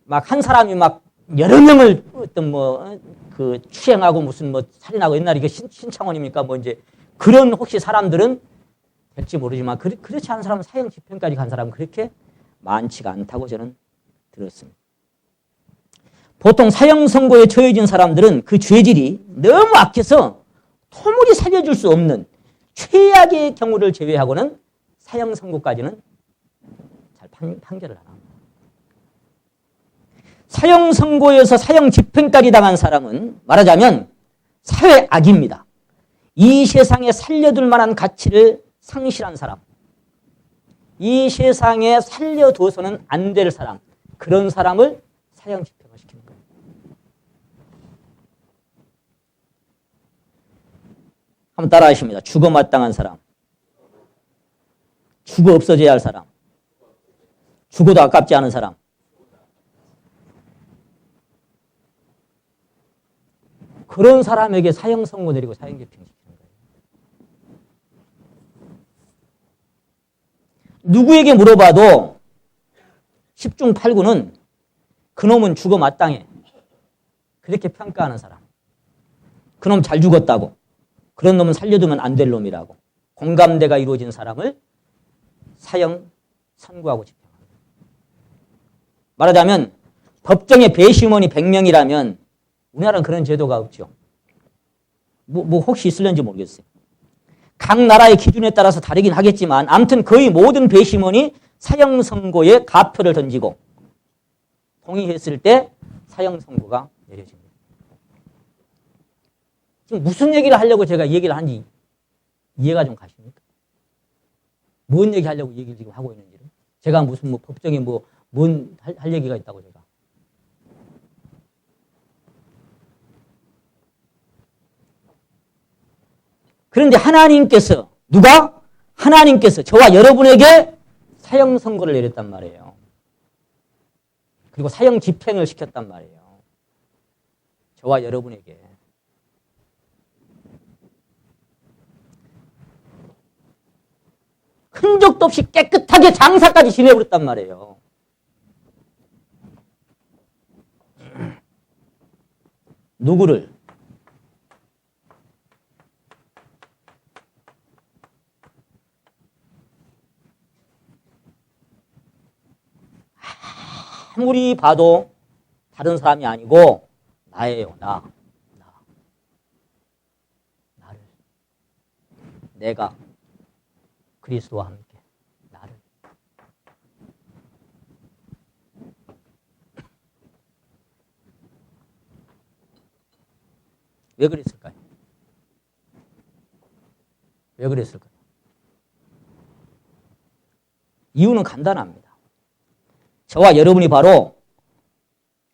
막 한 사람이 막 여러 명을 어떤 뭐 그 추행하고 무슨 뭐 살인하고 옛날에 이게 신창원입니까? 뭐 이제 그런 혹시 사람들은 될지 모르지만 그렇지 않은 사람은 사형 집행까지 간 사람은 그렇게 많지가 않다고 저는 들었습니다. 보통 사형 선고에 처해진 사람들은 그 죄질이 너무 악해서 도무지 살려줄 수 없는 최악의 경우를 제외하고는 사형 선고까지는 잘 판결을 안 합니다. 사형 선고에서 사형 집행까지 당한 사람은 말하자면 사회 악입니다. 이 세상에 살려둘 만한 가치를 상실한 사람, 이 세상에 살려둬서는 안 될 사람, 그런 사람을 사형 집행을 시키는 거예요. 한번 따라 하십니다. 죽어 마땅한 사람, 죽어 없어져야 할 사람, 죽어도 아깝지 않은 사람. 그런 사람에게 사형 선고 내리고 사형 집행시키는 거예요. 누구에게 물어봐도 10중 8구는 그놈은 죽어 마땅해. 그렇게 평가하는 사람. 그놈 잘 죽었다고. 그런 놈은 살려두면 안 될 놈이라고. 공감대가 이루어진 사람을 사형 선고하고 집행합니다. 말하자면 법정에 배심원이 100명이라면 우리나라는 그런 제도가 없죠. 뭐 혹시 있을는지 모르겠어요. 각 나라의 기준에 따라서 다르긴 하겠지만 아무튼 거의 모든 배심원이 사형 선고에 가표를 던지고 동의했을 때 사형 선고가 내려집니다. 지금 무슨 얘기를 하려고 제가 얘기를 하는지 이해가 좀 가십니까? 뭔 얘기 하려고 얘기를 지금 하고 있는지를. 제가 무슨 뭐 법정에 뭐 뭔 할 얘기가 있다고 제가. 그런데 하나님께서 누가? 하나님께서 저와 여러분에게 사형 선고를 내렸단 말이에요. 그리고 사형 집행을 시켰단 말이에요. 저와 여러분에게. 흔적도 없이 깨끗하게 장사까지 지내버렸단 말이에요. 누구를? 아무리 봐도 다른 사람이 아니고 나예요. 나. 나를. 내가 그리스도와 함께 나를. 왜 그랬을까요? 왜 그랬을까요? 이유는 간단합니다. 저와 여러분이 바로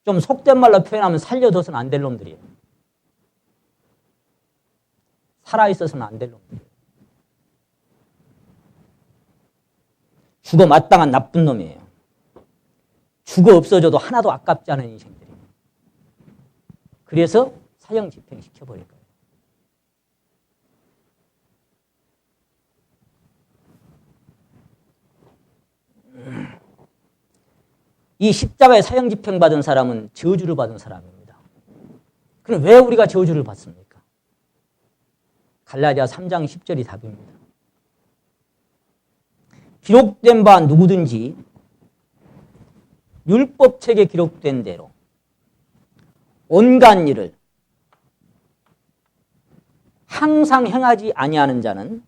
좀 속된 말로 표현하면 살려둬서는 안 될 놈들이에요. 살아있어서는 안 될 놈들이에요. 죽어 마땅한 나쁜 놈이에요. 죽어 없어져도 하나도 아깝지 않은 인생들이에요. 그래서 사형 집행시켜버릴 거예요. 이 십자가에 사형 집행받은 사람은 저주를 받은 사람입니다. 그럼 왜 우리가 저주를 받습니까? 갈라디아 3장 10절이 답입니다. 기록된 바 누구든지 율법책에 기록된 대로 온갖 일을 항상 행하지 아니하는 자는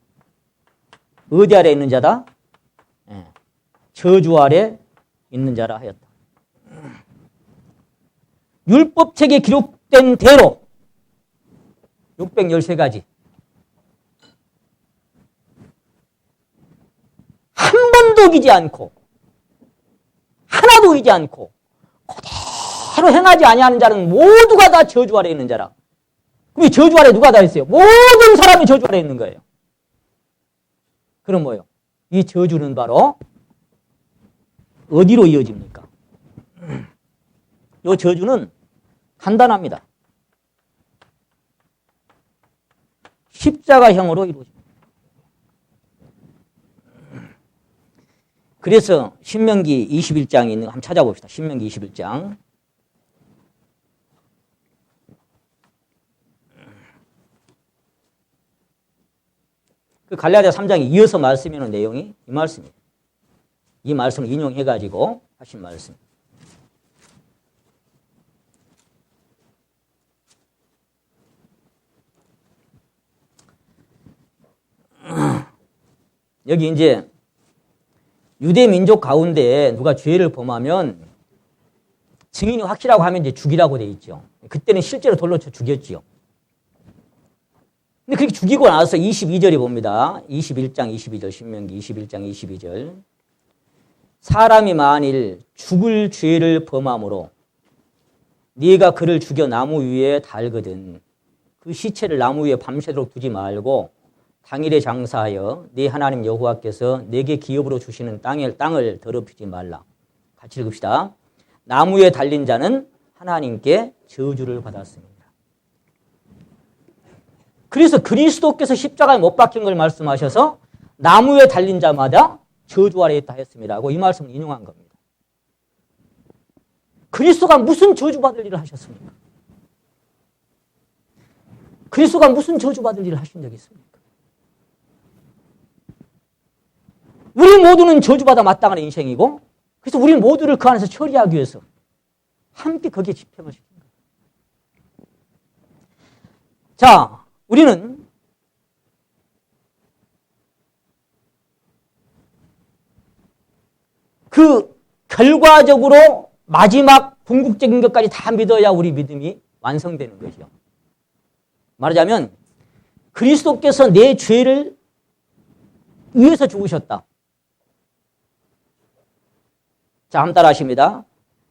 어디 아래 있는 자다? 저주 아래 있는 자라 하였다. 율법책에 기록된 대로 613가지 한 번도 어기지 않고 하나도 어기지 않고 그대로 행하지 아니하는 자는 모두가 다 저주 아래 있는 자라. 그럼 이 저주 아래 누가 다 있어요? 모든 사람이 저주 아래 있는 거예요. 그럼 뭐예요? 이 저주는 바로 어디로 이어집니까? 이 저주는 간단합니다. 십자가형으로 이루어집니다. 그래서 신명기 21장에 있는 거 한번 찾아봅시다. 신명기 21장. 그 갈라디아 3장에 이어서 말씀하는 내용이 이 말씀이에요. 이 말씀을 인용해가지고 하신 말씀. 여기 이제 유대 민족 가운데 누가 죄를 범하면 증인이 확실하고 하면 이제 죽이라고 돼 있죠. 그때는 실제로 돌로 쳐 죽였지요. 근데 그렇게 죽이고 나서 22절에 봅니다. 21장 22절 신명기 21장 22절. 사람이 만일 죽을 죄를 범함으로 네가 그를 죽여 나무 위에 달거든 그 시체를 나무 위에 밤새도록 두지 말고 당일에 장사하여 네 하나님 여호와께서 네게 기업으로 주시는 땅을 더럽히지 말라. 같이 읽읍시다. 나무 위에 달린 자는 하나님께 저주를 받았습니다. 그래서 그리스도께서 십자가에 못 박힌 걸 말씀하셔서 나무 위에 달린 자마다 저주 아래에 있다 했습니다라고 이 말씀을 인용한 겁니다. 그리스도가 무슨 저주받을 일을 하셨습니까? 그리스도가 무슨 저주받을 일을 하신 적이 있습니까? 우리 모두는 저주받아 마땅한 인생이고 그래서 우리 모두를 그 안에서 처리하기 위해서 함께 거기에 집행을 시킨 거예요. 자, 우리는 그 결과적으로 마지막 궁극적인 것까지 다 믿어야 우리 믿음이 완성되는 거죠. 말하자면 그리스도께서 내 죄를 위해서 죽으셨다. 자, 한번 따라 하십니다.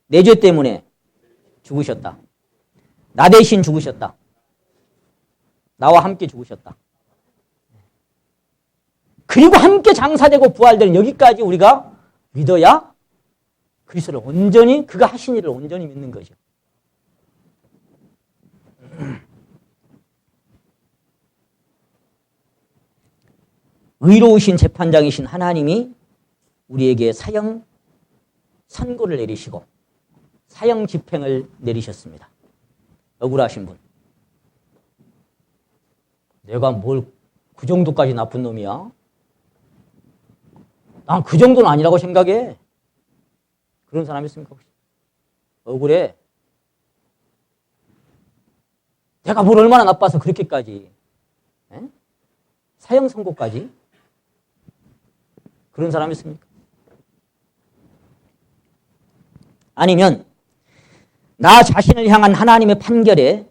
내 죄 때문에 죽으셨다. 나 대신 죽으셨다. 나와 함께 죽으셨다. 그리고 함께 장사되고 부활되는 여기까지 우리가 믿어야 그리스도를 온전히 그가 하신 일을 온전히 믿는 거죠. 의로우신 재판장이신 하나님이 우리에게 사형 선고를 내리시고 사형 집행을 내리셨습니다. 억울하신 분. 내가 뭘 그 정도까지 나쁜 놈이야? 난 그 정도는 아니라고 생각해. 그런 사람 있습니까? 혹시? 억울해. 내가 뭘 얼마나 나빠서 그렇게까지. 에? 사형 선고까지? 그런 사람 있습니까? 아니면 나 자신을 향한 하나님의 판결에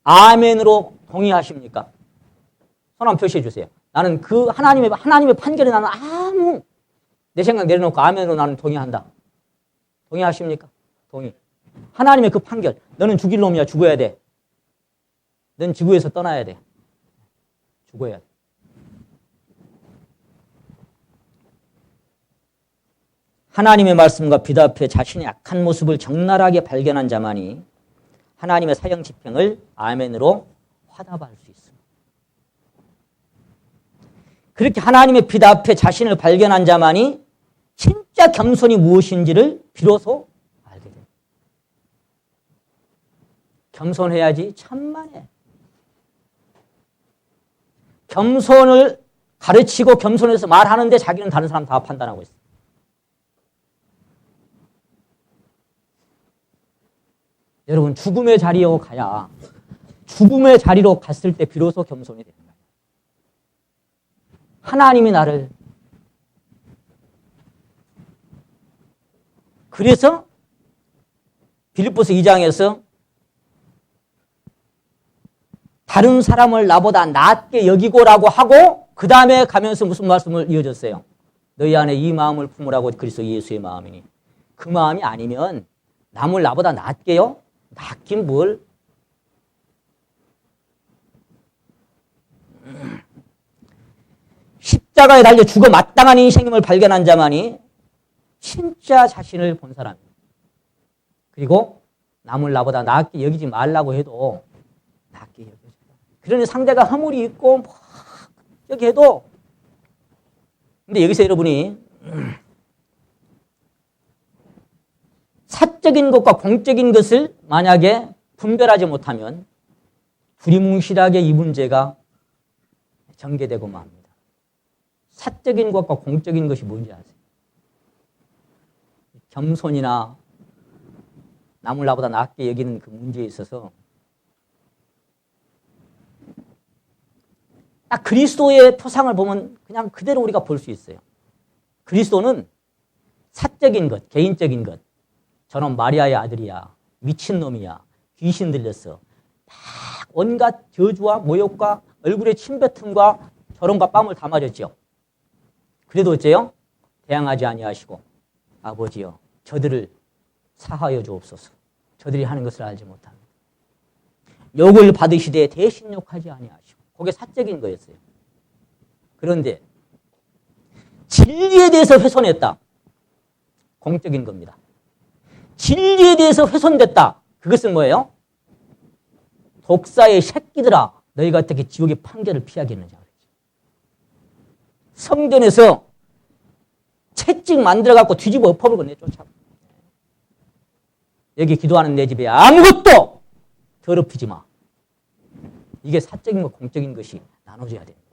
아멘으로 동의하십니까? 손 한번 표시해 주세요. 나는 그 하나님의 판결에 나는 아무 내 생각 내려놓고 아멘으로 나는 동의한다. 동의하십니까? 동의. 하나님의 그 판결. 너는 죽일 놈이야. 죽어야 돼. 넌 지구에서 떠나야 돼. 죽어야 돼. 하나님의 말씀과 비답해 자신의 악한 모습을 적나라하게 발견한 자만이 하나님의 사형 집행을 아멘으로 화답할 수 있습니다. 그렇게 하나님의 비답해 자신을 발견한 자만이 진짜 겸손이 무엇인지를 비로소 알게 됩니다. 겸손해야지 천만에. 겸손을 가르치고 겸손해서 말하는데 자기는 다른 사람 다 판단하고 있어요. 여러분 죽음의 자리로 가야 죽음의 자리로 갔을 때 비로소 겸손이 됩니다. 하나님이 나를 그래서 빌립보서 2장에서 다른 사람을 나보다 낫게 여기고라고 하고 그 다음에 가면서 무슨 말씀을 이어졌어요? 너희 안에 이 마음을 품으라고 그리스도 예수의 마음이니 그 마음이 아니면 남을 나보다 낫게요? 낫긴 뭘? 십자가에 달려 죽어 마땅한 인생임을 발견한 자만이 진짜 자신을 본 사람입니다. 그리고 남을 나보다 낫게 여기지 말라고 해도 낫게 여겨줘요. 그러니 상대가 허물이 있고 막 여기 해도 근데 여기서 여러분이 사적인 것과 공적인 것을 만약에 분별하지 못하면 두리뭉실하게 이 문제가 전개되고 맙니다. 사적인 것과 공적인 것이 뭔지 아세요? 겸손이나 남을 나보다 낫게 여기는 그 문제에 있어서 딱 그리스도의 표상을 보면 그냥 그대로 우리가 볼 수 있어요. 그리스도는 사적인 것, 개인적인 것. 저는 마리아의 아들이야. 미친놈이야. 귀신 들렸어. 막 온갖 저주와 모욕과 얼굴에 침뱉음과 저런과 뺨을 다 맞았죠. 그래도 어째요? 대항하지 아니하시고 아버지여 저들을 사하여 주옵소서. 저들이 하는 것을 알지 못합니다. 욕을 받으시되 대신 욕하지 아니하시고 그게 사적인 거였어요. 그런데 진리에 대해서 훼손했다. 공적인 겁니다. 진리에 대해서 훼손됐다. 그것은 뭐예요? 독사의 새끼들아 너희가 어떻게 지옥의 판결을 피하겠느냐. 성전에서 채찍 만들어갖고 뒤집어 엎어버리고 내쫓아. 여기 기도하는 내 집에 아무것도 더럽히지 마. 이게 사적인 것, 공적인 것이 나눠져야 됩니다.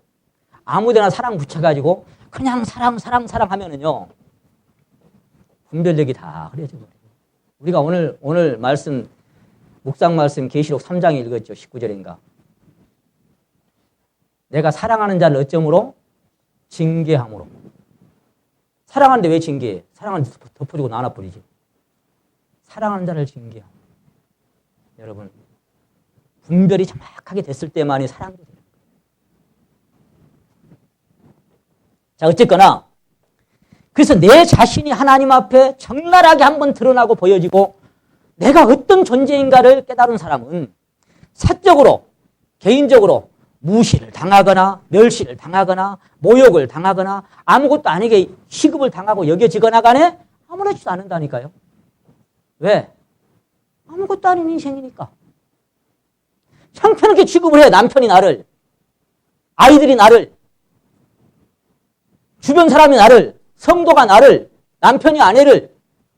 아무데나 사랑 붙여가지고 그냥 사랑 하면은요 분별력이 다 흐려져 버려요. 우리가 오늘 말씀 묵상 말씀 계시록 3장 읽었죠. 19절인가. 내가 사랑하는 자를 어쩌므로? 징계함으로. 사랑하는데 왜 징계해? 사랑하는데 덮어주고 나눠버리지. 사랑하는 자를 징계함. 여러분 분별이 정확하게 됐을 때만이 사랑도 돼요. 자 어쨌거나 그래서 내 자신이 하나님 앞에 적나라하게 한번 드러나고 보여지고 내가 어떤 존재인가를 깨달은 사람은 사적으로 개인적으로 무시를 당하거나 멸시를 당하거나 모욕을 당하거나 아무것도 아니게 시급을 당하고 여겨지거나 간에 아무렇지도 않는다니까요. 왜? 아무것도 아닌 인생이니까. 형편없게 취급을 해. 남편이 나를, 아이들이 나를, 주변 사람이 나를, 성도가 나를, 남편이 아내를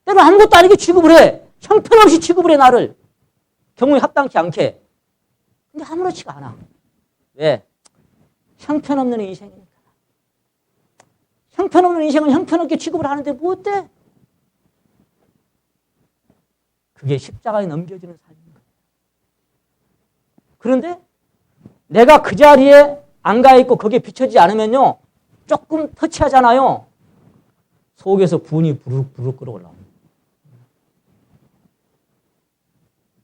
때로 아무것도 아니게 취급을 해. 형편없이 취급을 해 나를. 경우에 합당치 않게. 근데 아무렇지가 않아. 왜? 형편없는 인생이니까. 형편없는 인생은 형편없게 취급을 하는데 뭐 어때? 그게 십자가에 넘겨지는 삶인 거예요. 그런데 내가 그 자리에 안 가 있고 거기에 비춰지지 않으면요. 조금 터치하잖아요. 속에서 분이 부룩부룩 끓어올라옵니다.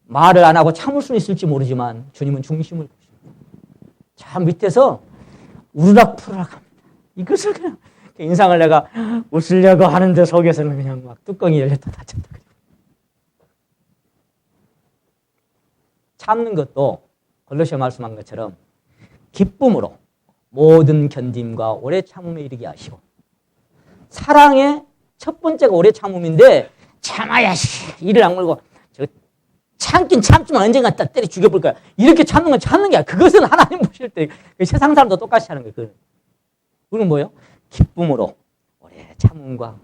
말을 안 하고 참을 수는 있을지 모르지만 주님은 중심을 보십니다. 저 밑에서 우르락푸르락 합니다. 이것을 그냥 인상을 내가 웃으려고 하는데 속에서는 그냥 막 뚜껑이 열렸다 닫혔다. 참는 것도 골로새 말씀한 것처럼 기쁨으로 모든 견딤과 오래 참음에 이르게 하시고, 사랑의 첫 번째가 오래 참음인데 참아야 이를 악물고 참긴 참지만 언젠가 딱 때려 죽여볼 거야. 이렇게 참는 건 참는 게 아니야. 그것은 하나님 보실 때 세상 사람도 똑같이 하는 거예요. 그건 뭐예요? 기쁨으로 오래 참음과.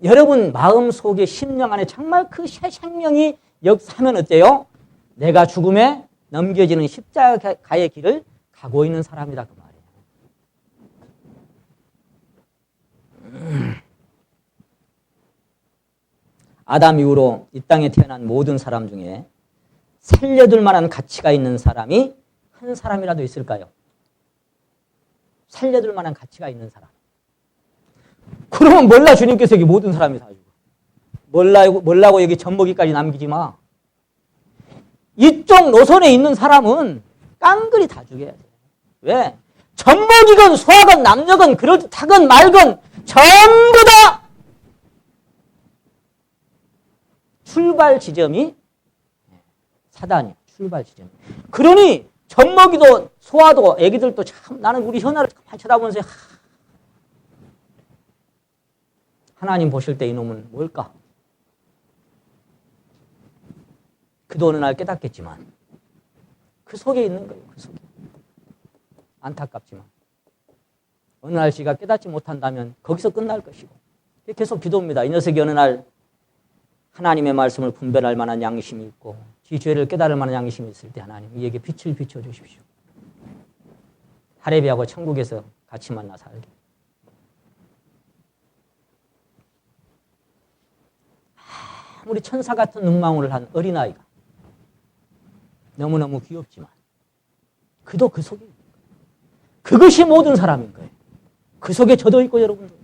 여러분 마음속에 심령 안에 정말 그 생명이 역사하면 어때요? 내가 죽음에 넘겨지는 십자가의 길을 가고 있는 사람이다 그 말이에요. 아담 이후로 이 땅에 태어난 모든 사람 중에 살려둘 만한 가치가 있는 사람이 한 사람이라도 있을까요? 살려둘 만한 가치가 있는 사람. 그러면 몰라 주님께서 여기 모든 사람이 다 주고. 몰라고 여기 젖먹이까지 남기지 마. 이쪽 노선에 있는 사람은 깡그리 다 죽여야 돼. 왜? 젖먹이건 소화건 남녀건 그럴듯하건 말건 전부 다 출발 지점이 사단이에요. 출발 지점. 그러니 젖먹이도 소화도 애기들도 참 나는 우리 현아를 가만히 쳐다보면서 하나님 보실 때 이놈은 뭘까? 그도 어느 날 깨닫겠지만 그 속에 있는 거예요. 그 속에. 안타깝지만 어느 날 지가 깨닫지 못한다면 거기서 끝날 것이고, 계속 기도합니다. 이 녀석이 어느 날 하나님의 말씀을 분별할 만한 양심이 있고 지 죄를 깨달을 만한 양심이 있을 때 하나님 이에게 빛을 비춰주십시오. 할애비하고 천국에서 같이 만나 살게. 아무리 천사 같은 눈망울을 한 어린아이가 너무너무 귀엽지만 그도 그 속에 그것이 모든 사람인 거예요. 그 속에 저도 있고 여러분도.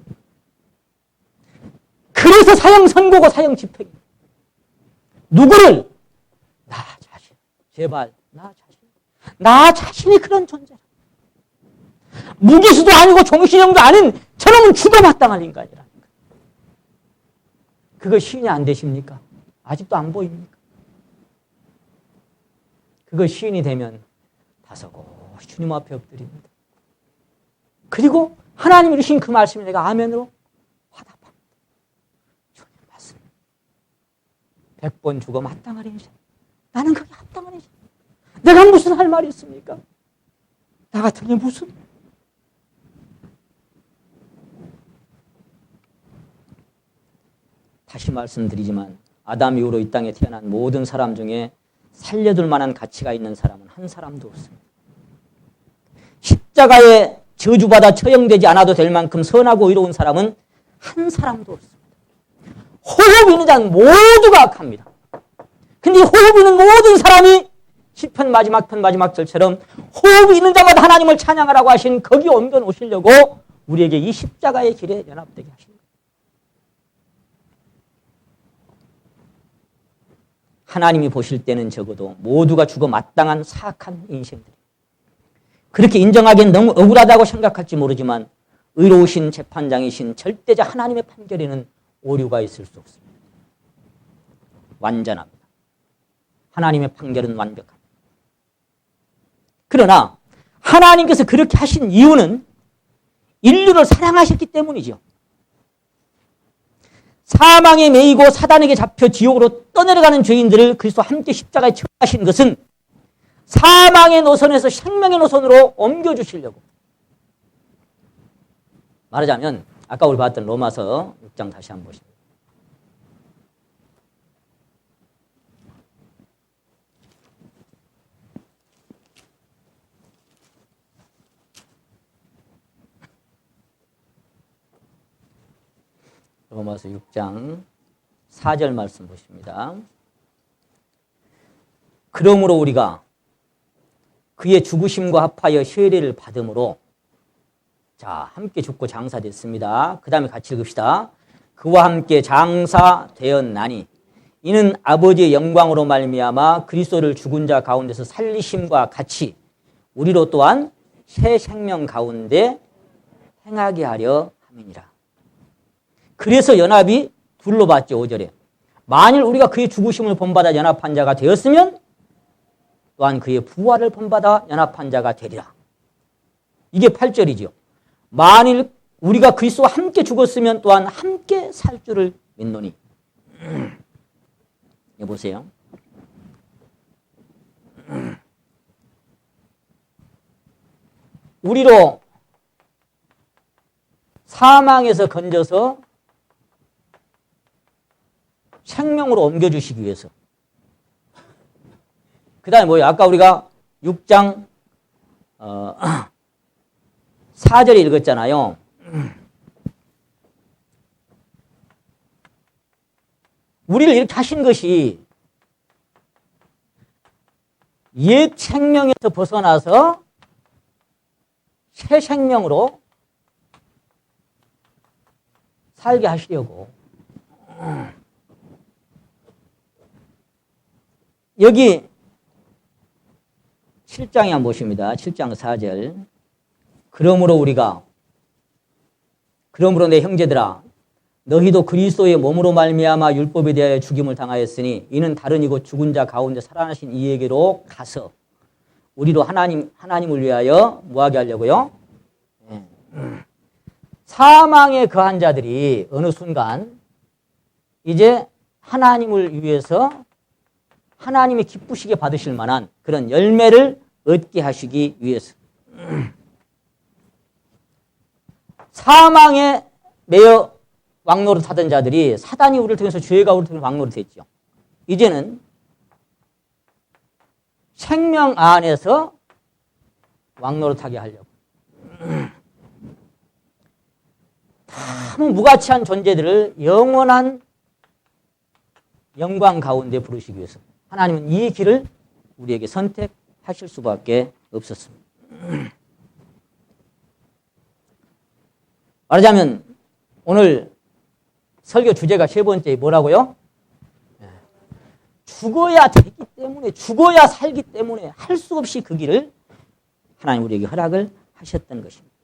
그래서 사형 선고고 사형 집행이. 누구를? 나 자신. 제발 나 자신. 나 자신이 그런 존재라. 무기수도 아니고 종신형도 아닌 저놈은 죽어마땅한 인간이라는 거예요. 그거 시인이 안 되십니까? 아직도 안 보입니까? 그거 시인이 되면 다소곳이 주님 앞에 엎드립니다. 그리고 하나님이 주신 그 말씀이 내가 아멘으로 화답합니다. 주님 말씀. 100번 죽어 마땅한 인생. 나는 그게 합당한 인생. 내가 무슨 할 말이 있습니까? 나 같은 게 무슨? 다시 말씀드리지만 아담 이후로 이 땅에 태어난 모든 사람 중에 살려둘 만한 가치가 있는 사람은 한 사람도 없습니다. 십자가에 저주받아 처형되지 않아도 될 만큼 선하고 의로운 사람은 한 사람도 없습니다. 호흡 있는 자는 모두가 악합니다. 근데 호흡 있는 모든 사람이 시편 마지막 편 마지막 절처럼 호흡 있는 자마다 하나님을 찬양하라고 하신 거기 옮겨 놓으시려고 우리에게 이 십자가의 길에 연합되게 하신 거예요. 하나님이 보실 때는 적어도 모두가 죽어 마땅한 사악한 인생들. 그렇게 인정하기엔 너무 억울하다고 생각할지 모르지만 의로우신 재판장이신 절대자 하나님의 판결에는 오류가 있을 수 없습니다. 완전합니다. 하나님의 판결은 완벽합니다. 그러나 하나님께서 그렇게 하신 이유는 인류를 사랑하셨기 때문이죠. 사망에 매이고 사단에게 잡혀 지옥으로 떠내려가는 죄인들을 그리스도와 함께 십자가에 처하신 것은 사망의 노선에서 생명의 노선으로 옮겨주시려고. 말하자면 아까 우리 봤던 로마서 6장 다시 한번 보십시오. 로마서 6장 4절 말씀 보십니다. 그러므로 우리가 그의 죽으심과 합하여 세례를 받음으로 자 함께 죽고 장사됐습니다. 그 다음에 같이 읽읍시다. 그와 함께 장사되었나니 이는 아버지의 영광으로 말미암아 그리스도를 죽은 자 가운데서 살리심과 같이 우리로 또한 새 생명 가운데 행하게 하려 함이니라. 그래서 연합이 둘로 받죠. 5절에. 만일 우리가 그의 죽으심을 본받아 연합한 자가 되었으면 또한 그의 부활을 본받아 연합한 자가 되리라. 이게 8절이죠. 만일 우리가 그리스도와 함께 죽었으면 또한 함께 살 줄을 믿노니. 보세요. 우리로 사망에서 건져서 생명으로 옮겨주시기 위해서. 그 다음에 뭐예요? 아까 우리가 6장 4절에 읽었잖아요. 우리를 이렇게 하신 것이 옛 생명에서 벗어나서 새 생명으로 살게 하시려고. 여기 7장에 한번 보십니다. 7장 4절. 그러므로 내 형제들아 너희도 그리스도의 몸으로 말미암아 율법에 대하여 죽임을 당하였으니 이는 다른 이고 죽은 자 가운데 살아나신 이에게로 가서 우리로 하나님을 위하여 뭐하게 하려고요? 사망에 거한 자들이 어느 순간 이제 하나님을 위해서 하나님이 기쁘시게 받으실 만한 그런 열매를 얻게 하시기 위해서 사망에 매여 왕노릇하던 자들이 사단이 우리를 통해서 죄가 우리를 통해서 왕노릇했죠. 이제는 생명 안에서 왕노릇하게 하려고. 참 무가치한 존재들을 영원한 영광 가운데 부르시기 위해서 하나님은 이 길을 우리에게 선택하실 수밖에 없었습니다. 말하자면 오늘 설교 주제가 세 번째 뭐라고요? 죽어야 되기 때문에, 죽어야 살기 때문에 할 수 없이 그 길을 하나님 우리에게 허락을 하셨던 것입니다.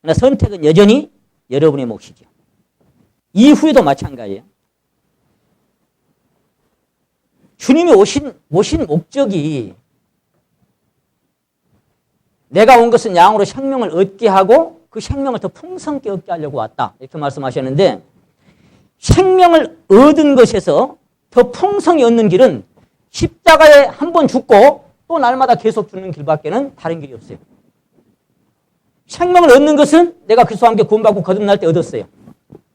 그러나 선택은 여전히 여러분의 몫이죠. 이후에도 마찬가지예요. 주님이 오신 목적이 내가 온 것은 양으로 생명을 얻게 하고 그 생명을 더 풍성하게 얻게 하려고 왔다. 이렇게 말씀하셨는데 생명을 얻은 것에서 더 풍성히 얻는 길은 십자가에 한 번 죽고 또 날마다 계속 죽는 길밖에는 다른 길이 없어요. 생명을 얻는 것은 내가 그리스도와 함께 구원받고 거듭날 때 얻었어요.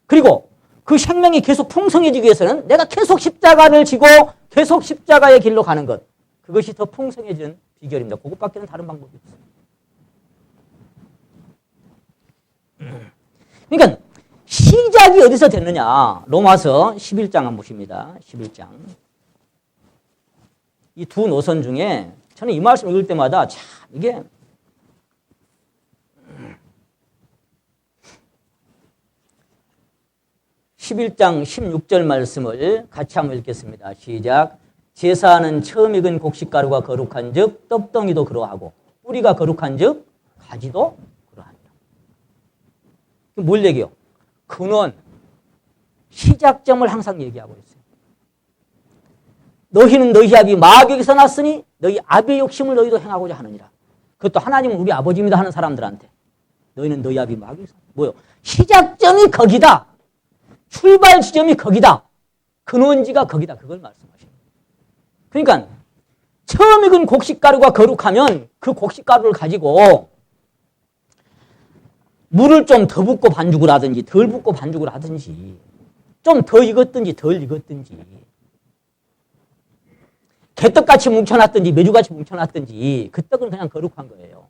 그리고 그 생명이 계속 풍성해지기 위해서는 내가 계속 십자가를 지고 계속 십자가의 길로 가는 것. 그것이 더 풍성해지는 비결입니다. 그것밖에는 다른 방법이 없어요. 그러니까 시작이 어디서 됐느냐. 로마서 11장 한번 보십니다. 11장. 이 두 노선 중에 저는 이 말씀 읽을 때마다 참 이게 (11장 16절) 말씀을 같이 한번 읽겠습니다. 시작. 제사는 처음 익은 곡식가루가 거룩한 즉 떡덩이도 그러하고 뿌리가 거룩한 즉 가지도 그러하니라. 뭘 얘기해요? 근원, 시작점을 항상 얘기하고 있어요. 너희는 너희 아비 마귀에게서 났으니 너희 아비의 욕심을 너희도 행하고자 하느니라. 그것도 하나님은 우리 아버지입니다 하는 사람들한테 너희는 너희 아비 마귀에서 뭐요? 시작점이 거기다. 출발 지점이 거기다. 근원지가 거기다. 그걸 말씀하시는 거예요. 그러니까 처음 익은 곡식가루가 거룩하면 그 곡식가루를 가지고 물을 좀 더 붓고 반죽을 하든지 덜 붓고 반죽을 하든지 좀 더 익었든지 덜 익었든지 개떡같이 뭉쳐놨든지 메주같이 뭉쳐놨든지 그 떡은 그냥 거룩한 거예요.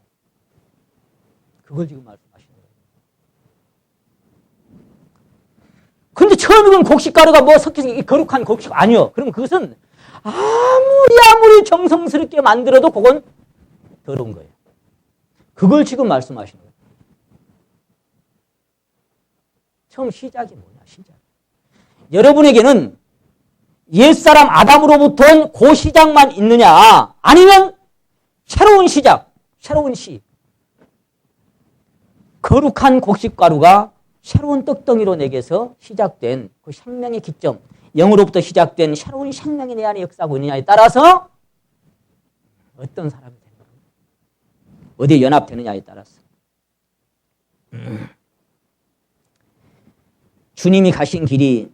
그걸 지금 말씀하시는 거예요. 처음 익은 곡식가루가 뭐 섞여서 이 거룩한 곡식 아니요. 그럼 그것은 아무리 정성스럽게 만들어도 그건 더러운 거예요. 그걸 지금 말씀하시는 거예요. 처음 시작이 뭐냐, 시작. 여러분에게는 옛사람 아담으로부터 온 그 시작만 있느냐, 아니면 새로운 시작, 새로운 시. 거룩한 곡식가루가 새로운 떡덩이로 내게서 시작된 그 생명의 기점, 영으로부터 시작된 새로운 생명이 내 안에 역사하고 있느냐에 따라서 어떤 사람이 되는 거예요. 어디에 연합되느냐에 따라서. 주님이 가신 길이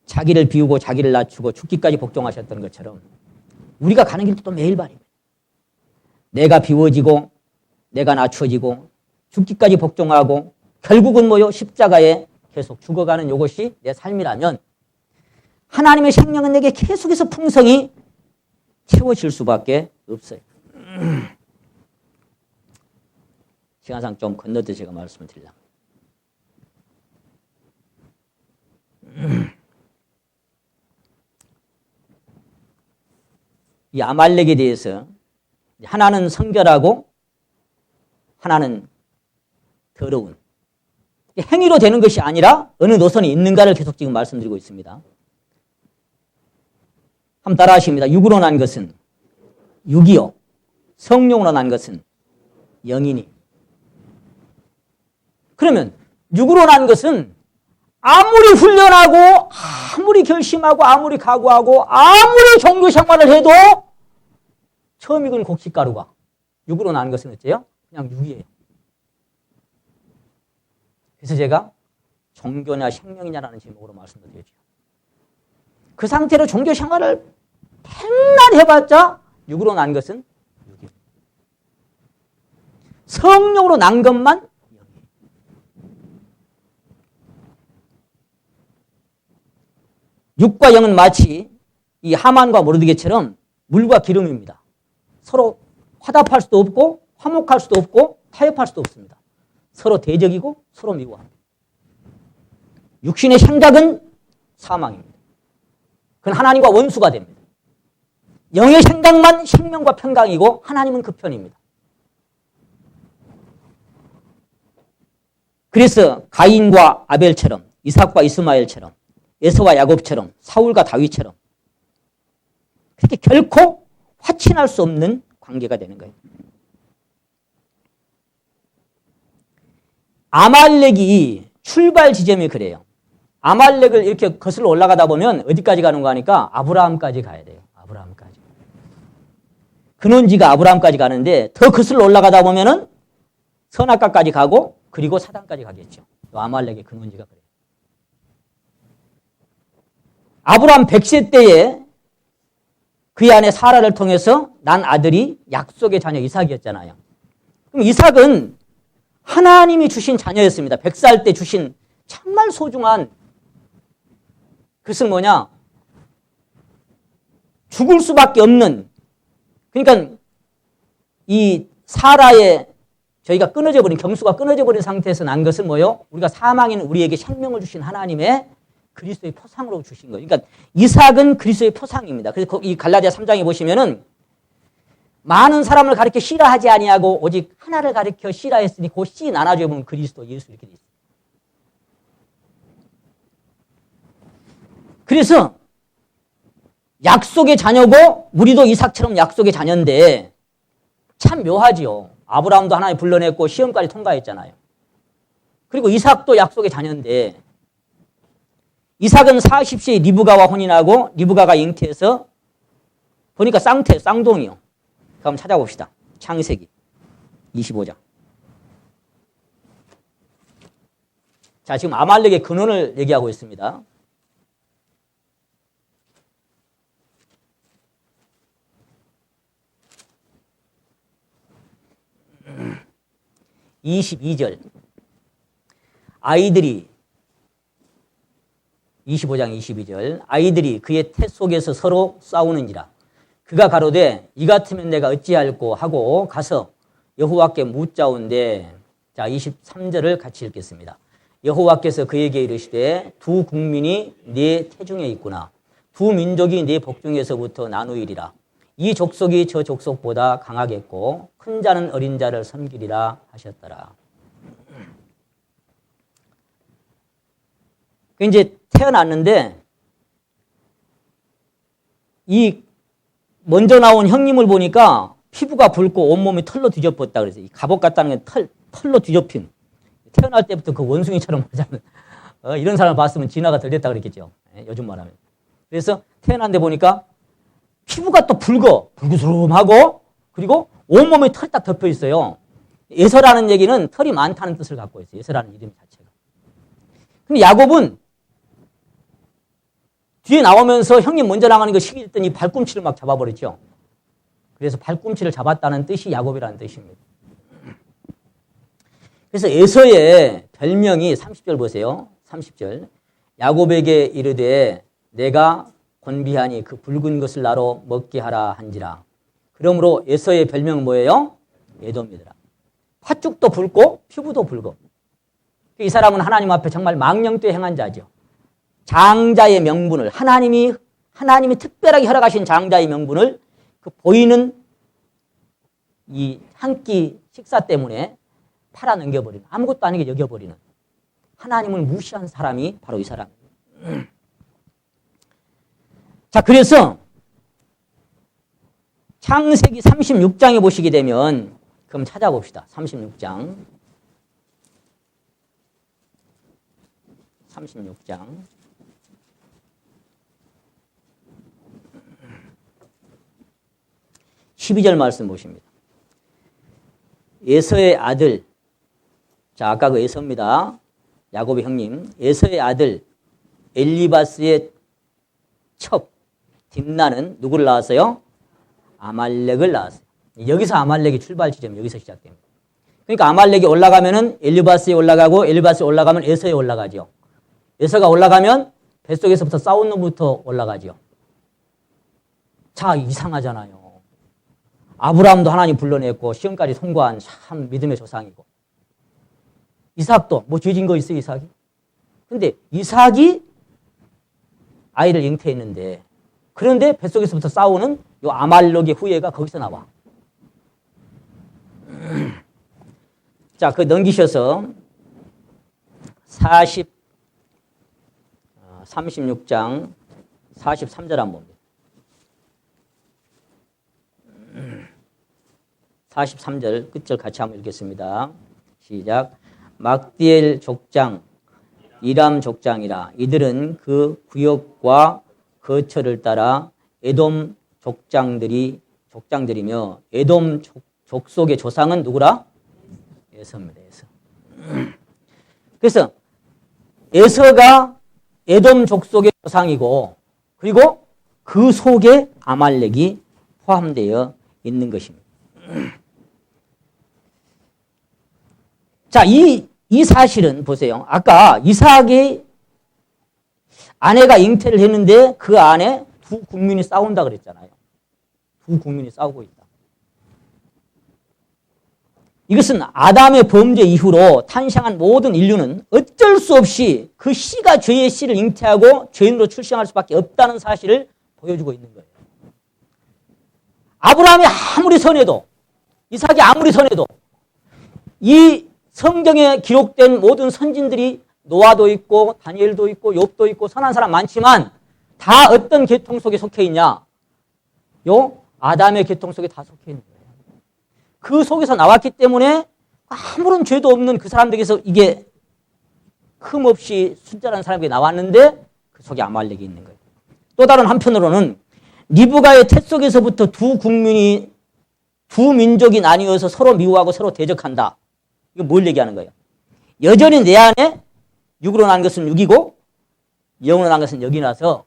자기를 비우고 자기를 낮추고 죽기까지 복종하셨던 것처럼 우리가 가는 길도 또 매일 말입니다. 내가 비워지고 내가 낮춰지고 죽기까지 복종하고 결국은 뭐요? 십자가에 계속 죽어가는 이것이 내 삶이라면 하나님의 생명은 내게 계속해서 풍성히 채워질 수밖에 없어요. 시간상 좀 건너뛰어 제가 말씀을 드리려고. 이 아말렉에 대해서 하나는 성결하고 하나는 더러운 행위로 되는 것이 아니라 어느 노선이 있는가를 계속 지금 말씀드리고 있습니다. 한번 따라 하십니다. 육으로 난 것은 육이요, 성령으로 난 것은 영이니. 그러면 육으로 난 것은 아무리 훈련하고 아무리 결심하고 아무리 각오하고 아무리 종교 생활을 해도 처음 익은 곡식가루가 육으로 난 것은 어째요? 그냥 육이에요. 그래서 제가 종교냐 생명이냐라는 제목으로 말씀드렸죠. 그 상태로 종교 생활을 맨날 해봤자 육으로 난 것은 육이에요. 성령으로 난 것만 영이에요. 육과 영은 마치 이 하만과 모르드게처럼 물과 기름입니다. 서로 화답할 수도 없고 화목할 수도 없고 타협할 수도 없습니다. 서로 대적이고 서로 미워합니다. 육신의 생각은 사망입니다. 그건 하나님과 원수가 됩니다. 영의 생각만 생명과 평강이고 하나님은 그 편입니다. 그래서 가인과 아벨처럼 이삭과 이스마엘처럼 에서와 야곱처럼 사울과 다윗처럼 그렇게 결코 화친할 수 없는 관계가 되는 거예요. 아말렉이 출발 지점이 그래요. 아말렉을 이렇게 거슬러 올라가다 보면 어디까지 가는 거 하니까 아브라함까지 가야 돼요. 아브라함까지. 근원지가 아브라함까지 가는데 더 거슬러 올라가다 보면은 선악과까지 가고 그리고 사단까지 가겠죠. 아말렉의 근원지가 그래요. 아브라함 100세 때에 그의 아내 사라를 통해서 난 아들이 약속의 자녀 이삭이었잖아요. 그럼 이삭은 하나님이 주신 자녀였습니다. 100살 때 주신 정말 소중한, 그것은 뭐냐? 죽을 수밖에 없는, 그러니까 이 사라의 저희가 끊어져 버린, 경수가 끊어져 버린 상태에서 난 것은 뭐요? 우리가 사망인 우리에게 생명을 주신 하나님의 그리스도의 표상으로 주신 거예요. 그러니까 이삭은 그리스도의 표상입니다. 그래서 이 갈라디아 3장에 보시면은 많은 사람을 가리켜 씨라하지 아니하고 오직 하나를 가리켜 씨라했으니 그 씨 나눠져 보면 그리스도 예수 이렇게 돼 있어요. 그래서 약속의 자녀고 우리도 이삭처럼 약속의 자녀인데 참 묘하지요. 아브라함도 하나님 불러냈고 시험까지 통과했잖아요. 그리고 이삭도 약속의 자녀인데 이삭은 40세에 리브가와 혼인하고 리브가가 잉태해서 보니까 쌍둥이요. 한번 찾아봅시다. 창세기 25장. 자, 지금 아말렉의 근원을 얘기하고 있습니다. (22절) 아이들이 25장 22절 아이들이 그의 태 속에서 서로 싸우는지라 그가 가로되 이 같으면 내가 어찌할꼬 하고 가서 여호와께 묻자온대. 자, 23절을 같이 읽겠습니다. 여호와께서 그에게 이르시되 두 국민이 네 태중에 있구나. 두 민족이 네 복중에서부터 나누이리라. 이 족속이 저 족속보다 강하겠고 큰 자는 어린 자를 섬기리라 하셨더라. 이제 태어났는데 이 먼저 나온 형님을 보니까 피부가 붉고 온몸이 털로 뒤덮었다 그래서 이 갑옷 같다는 게 털로 뒤덮인 태어날 때부터 그 원숭이처럼 하자면 이런 사람을 봤으면 진화가 덜 됐다 그랬겠죠. 요즘 말하면. 그래서 태어났는데 보니까 피부가 또 붉으스름하고 그리고 온몸에 털 딱 덮여 있어요. 에서라는 얘기는 털이 많다는 뜻을 갖고 있어요. 에서라는 이름 자체가. 근데 야곱은 뒤에 나오면서 형님 먼저 나가는 거 시기했더니 발꿈치를 막 잡아버렸죠. 그래서 발꿈치를 잡았다는 뜻이 야곱이라는 뜻입니다. 그래서 에서의 별명이 30절 보세요. 30절. 야곱에게 이르되 내가 곤비하니 그 붉은 것을 나로 먹게 하라 한지라. 그러므로 에서의 별명은 뭐예요? 에돔이더라. 팥죽도 붉고 피부도 붉어. 이 사람은 하나님 앞에 정말 망령되이 행한 자죠. 장자의 명분을 하나님이 특별하게 허락하신 장자의 명분을 그 보이는 이 한 끼 식사 때문에 팔아 넘겨버리는 아무것도 아니게 여겨버리는 하나님을 무시한 사람이 바로 이 사람입니다. 자, 그래서 창세기 36장에 보시게 되면 그럼 찾아봅시다. 36장 12절 말씀 보십니다. 에서의 아들, 자 아까 그 에서입니다. 야곱의 형님. 에서의 아들 엘리바스의 첩 딥나는 누구를 낳았어요? 아말렉을 낳았어요. 여기서 아말렉이 출발 지점이 여기서 시작됩니다. 그러니까 아말렉이 올라가면은 엘리바스에 올라가고 엘리바스에 올라가면 에서에 올라가죠. 에서가 올라가면 뱃속에서부터 싸운 놈부터 올라가죠. 자, 이상하잖아요. 아브라함도 하나님 불러냈고 시험까지 통과한 참 믿음의 조상이고 이삭도 뭐 죄진 거 있어요, 이삭이? 근데 이삭이 아이를 잉태했는데 그런데 뱃속에서부터 싸우는 요 아말렉의 후예가 거기서 나와. 자, 그 넘기셔서 36장 43절 한번 봅니다. 43절 끝절 같이 한번 읽겠습니다. 시작. 막디엘 족장, 이람 족장이라. 이들은 그 구역과 거처를 따라 에돔 족장들이며 에돔 족속의 조상은 누구라? 에서입니다. 에서. 그래서 에서가 에돔 족속의 조상이고 그리고 그 속에 아말렉이 포함되어 있는 것입니다. 자, 이 사실은 보세요. 아까 이삭이 아내가 잉태를 했는데 그 안에 두 국민이 싸운다 그랬잖아요. 두 국민이 싸우고 있다. 이것은 아담의 범죄 이후로 탄생한 모든 인류는 어쩔 수 없이 그 씨가 죄의 씨를 잉태하고 죄인으로 출생할 수밖에 없다는 사실을 보여주고 있는 거예요. 아브라함이 아무리 선해도 이삭이 아무리 선해도 이 성경에 기록된 모든 선진들이 노아도 있고 다니엘도 있고 욥도 있고 선한 사람 많지만 다 어떤 계통 속에 속해 있냐? 요 아담의 계통 속에 다 속해 있는 거예요. 그 속에서 나왔기 때문에 아무런 죄도 없는 그 사람들에게서 이게 흠없이 숫자라는 사람이 나왔는데 그 속에 아말렉이 있는 거예요. 또 다른 한편으로는 리브가의 태 속에서부터 두 민족이 나뉘어서 서로 미워하고 서로 대적한다. 이거 뭘 얘기하는 거예요? 여전히 내 안에 육으로 난 것은 육이고 영으로 난 것은 영이라서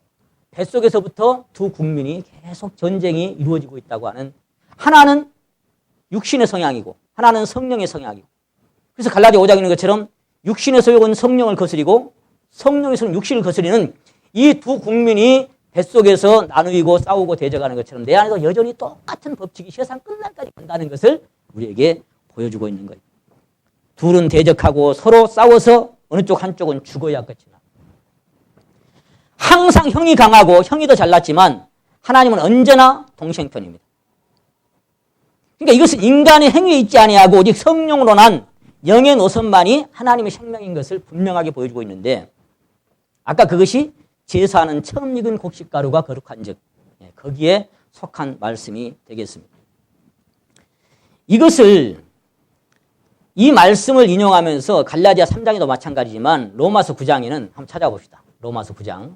뱃속에서부터 두 국민이 계속 전쟁이 이루어지고 있다고 하는, 하나는 육신의 성향이고 하나는 성령의 성향이고, 그래서 갈라디아 5장에 있는 것처럼 육신의 소욕은 성령을 거스리고 성령의 소욕은 육신을 거스리는 이 두 국민이 뱃속에서 나누이고 싸우고 대적하는 것처럼 내 안에도 여전히 똑같은 법칙이 세상 끝날까지 간다는 것을 우리에게 보여주고 있는 거예요. 둘은 대적하고 서로 싸워서 어느 쪽 한쪽은 죽어야 끝이 나. 항상 형이 강하고 형이 더 잘났지만 하나님은 언제나 동생편입니다. 그러니까 이것은 인간의 행위에 있지 아니하고 오직 성령으로 난 영의 노선만이 하나님의 생명인 것을 분명하게 보여주고 있는데 아까 그것이 제사하는 처음 익은 곡식가루가 거룩한 즉 거기에 속한 말씀이 되겠습니다. 이 말씀을 인용하면서 갈라디아 3장에도 마찬가지지만 로마서 9장에는 한번 찾아봅시다. 로마서 9장.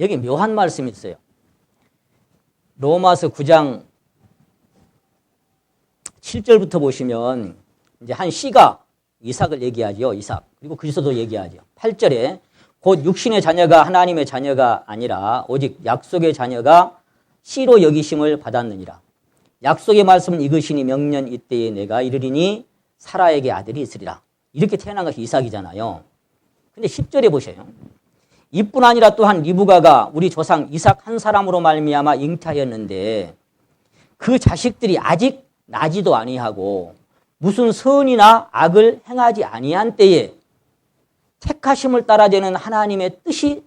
여기 묘한 말씀이 있어요. 로마서 9장 7절부터 보시면 이제 한 씨가 이삭을 얘기하죠. 이삭. 그리고 그리스도도 얘기하죠. 8절에 곧 육신의 자녀가 하나님의 자녀가 아니라 오직 약속의 자녀가 씨로 여기심을 받았느니라. 약속의 말씀은 이것이니 명년 이때에 내가 이르리니 사라에게 아들이 있으리라. 이렇게 태어난 것이 이삭이잖아요. 근데 10절에 보세요. 이뿐 아니라 또한 리브가가 우리 조상 이삭 한 사람으로 말미암아 잉태하였는데 그 자식들이 아직 나지도 아니하고 무슨 선이나 악을 행하지 아니한 때에 택하심을 따라되는 하나님의 뜻이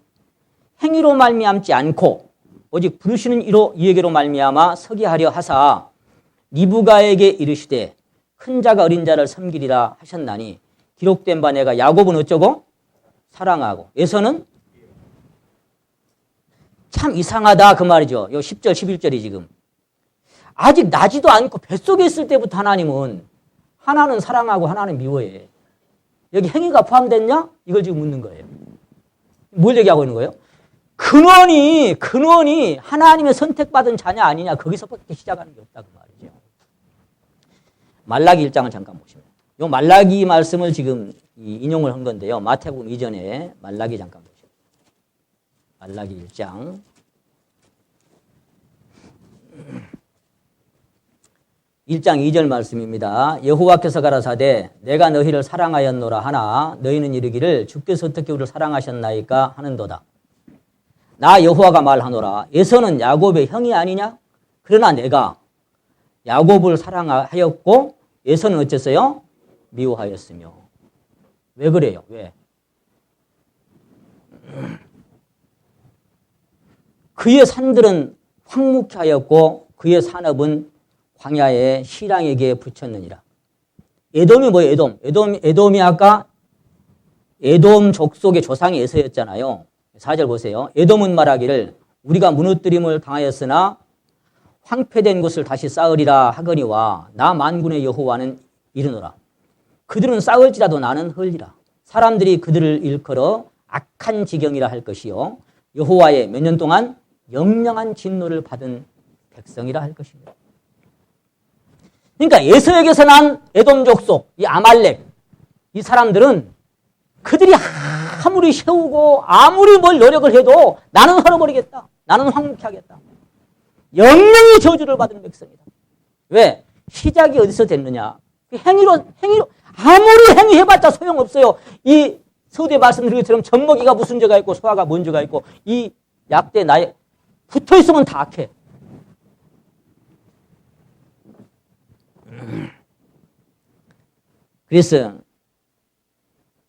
행위로 말미암지 않고 오직 부르시는 이에게로 말미암아 서게 하려 하사 리브가에게 이르시되 큰 자가 어린 자를 섬기리라 하셨나니 기록된 바 내가 야곱은 어쩌고 사랑하고 에서는 참 이상하다 그 말이죠. 요 10절 11절이 지금 아직 나지도 않고 뱃속에 있을 때부터 하나님은 하나는 사랑하고 하나는 미워해. 여기 행위가 포함됐냐? 이걸 지금 묻는 거예요. 뭘 얘기하고 있는 거예요? 근원이 하나님의 선택받은 자냐 아니냐 거기서부터 시작하는 게 없다 그 말이죠. 말라기 1장을 잠깐 보시면 요 말라기 말씀을 지금 인용을 한 건데요. 마태복음 이전에 말라기 잠깐 보시면 말라기 1장 1장 2절 말씀입니다. 여호와께서 가라사대 내가 너희를 사랑하였노라 하나 너희는 이르기를 주께서 어떻게 우리를 사랑하셨나이까 하는도다. 나 여호와가 말하노라 에서는 야곱의 형이 아니냐? 그러나 내가 야곱을 사랑하였고 에서는 어쨌어요? 미워하였으며. 왜 그래요? 왜? 그의 산들은 황무케 하였고 그의 산업은 광야의 시랑에게 붙였느니라. 에돔이 뭐예요? 에돔이 아까 에돔 족속의 조상이 에서였잖아요. 4절 보세요. 에돔은 말하기를 우리가 무너뜨림을 당하였으나 황폐된 곳을 다시 쌓으리라 하거니와 나 만군의 여호와는 이르노라. 그들은 쌓을지라도 나는 헐리라. 사람들이 그들을 일컬어 악한 지경이라 할 것이요 여호와의 몇 년 동안 영영한 진노를 받은 백성이라 할 것입니다. 그러니까 에서에게서 난 에돔 족속, 이 아말렉, 이 사람들은 그들이 아무리 세우고 아무리 뭘 노력을 해도 나는 헐어버리겠다. 나는 황무케 하겠다. 영영의 저주를 받은 백성이다. 왜? 시작이 어디서 됐느냐? 행위로 아무리 행위해봤자 소용없어요. 이 서두에 말씀드린 것처럼 젖먹이가 무슨 죄가 있고 소화가 뭔 죄가 있고 이 약대 나에 붙어있으면 다 악해. 그래서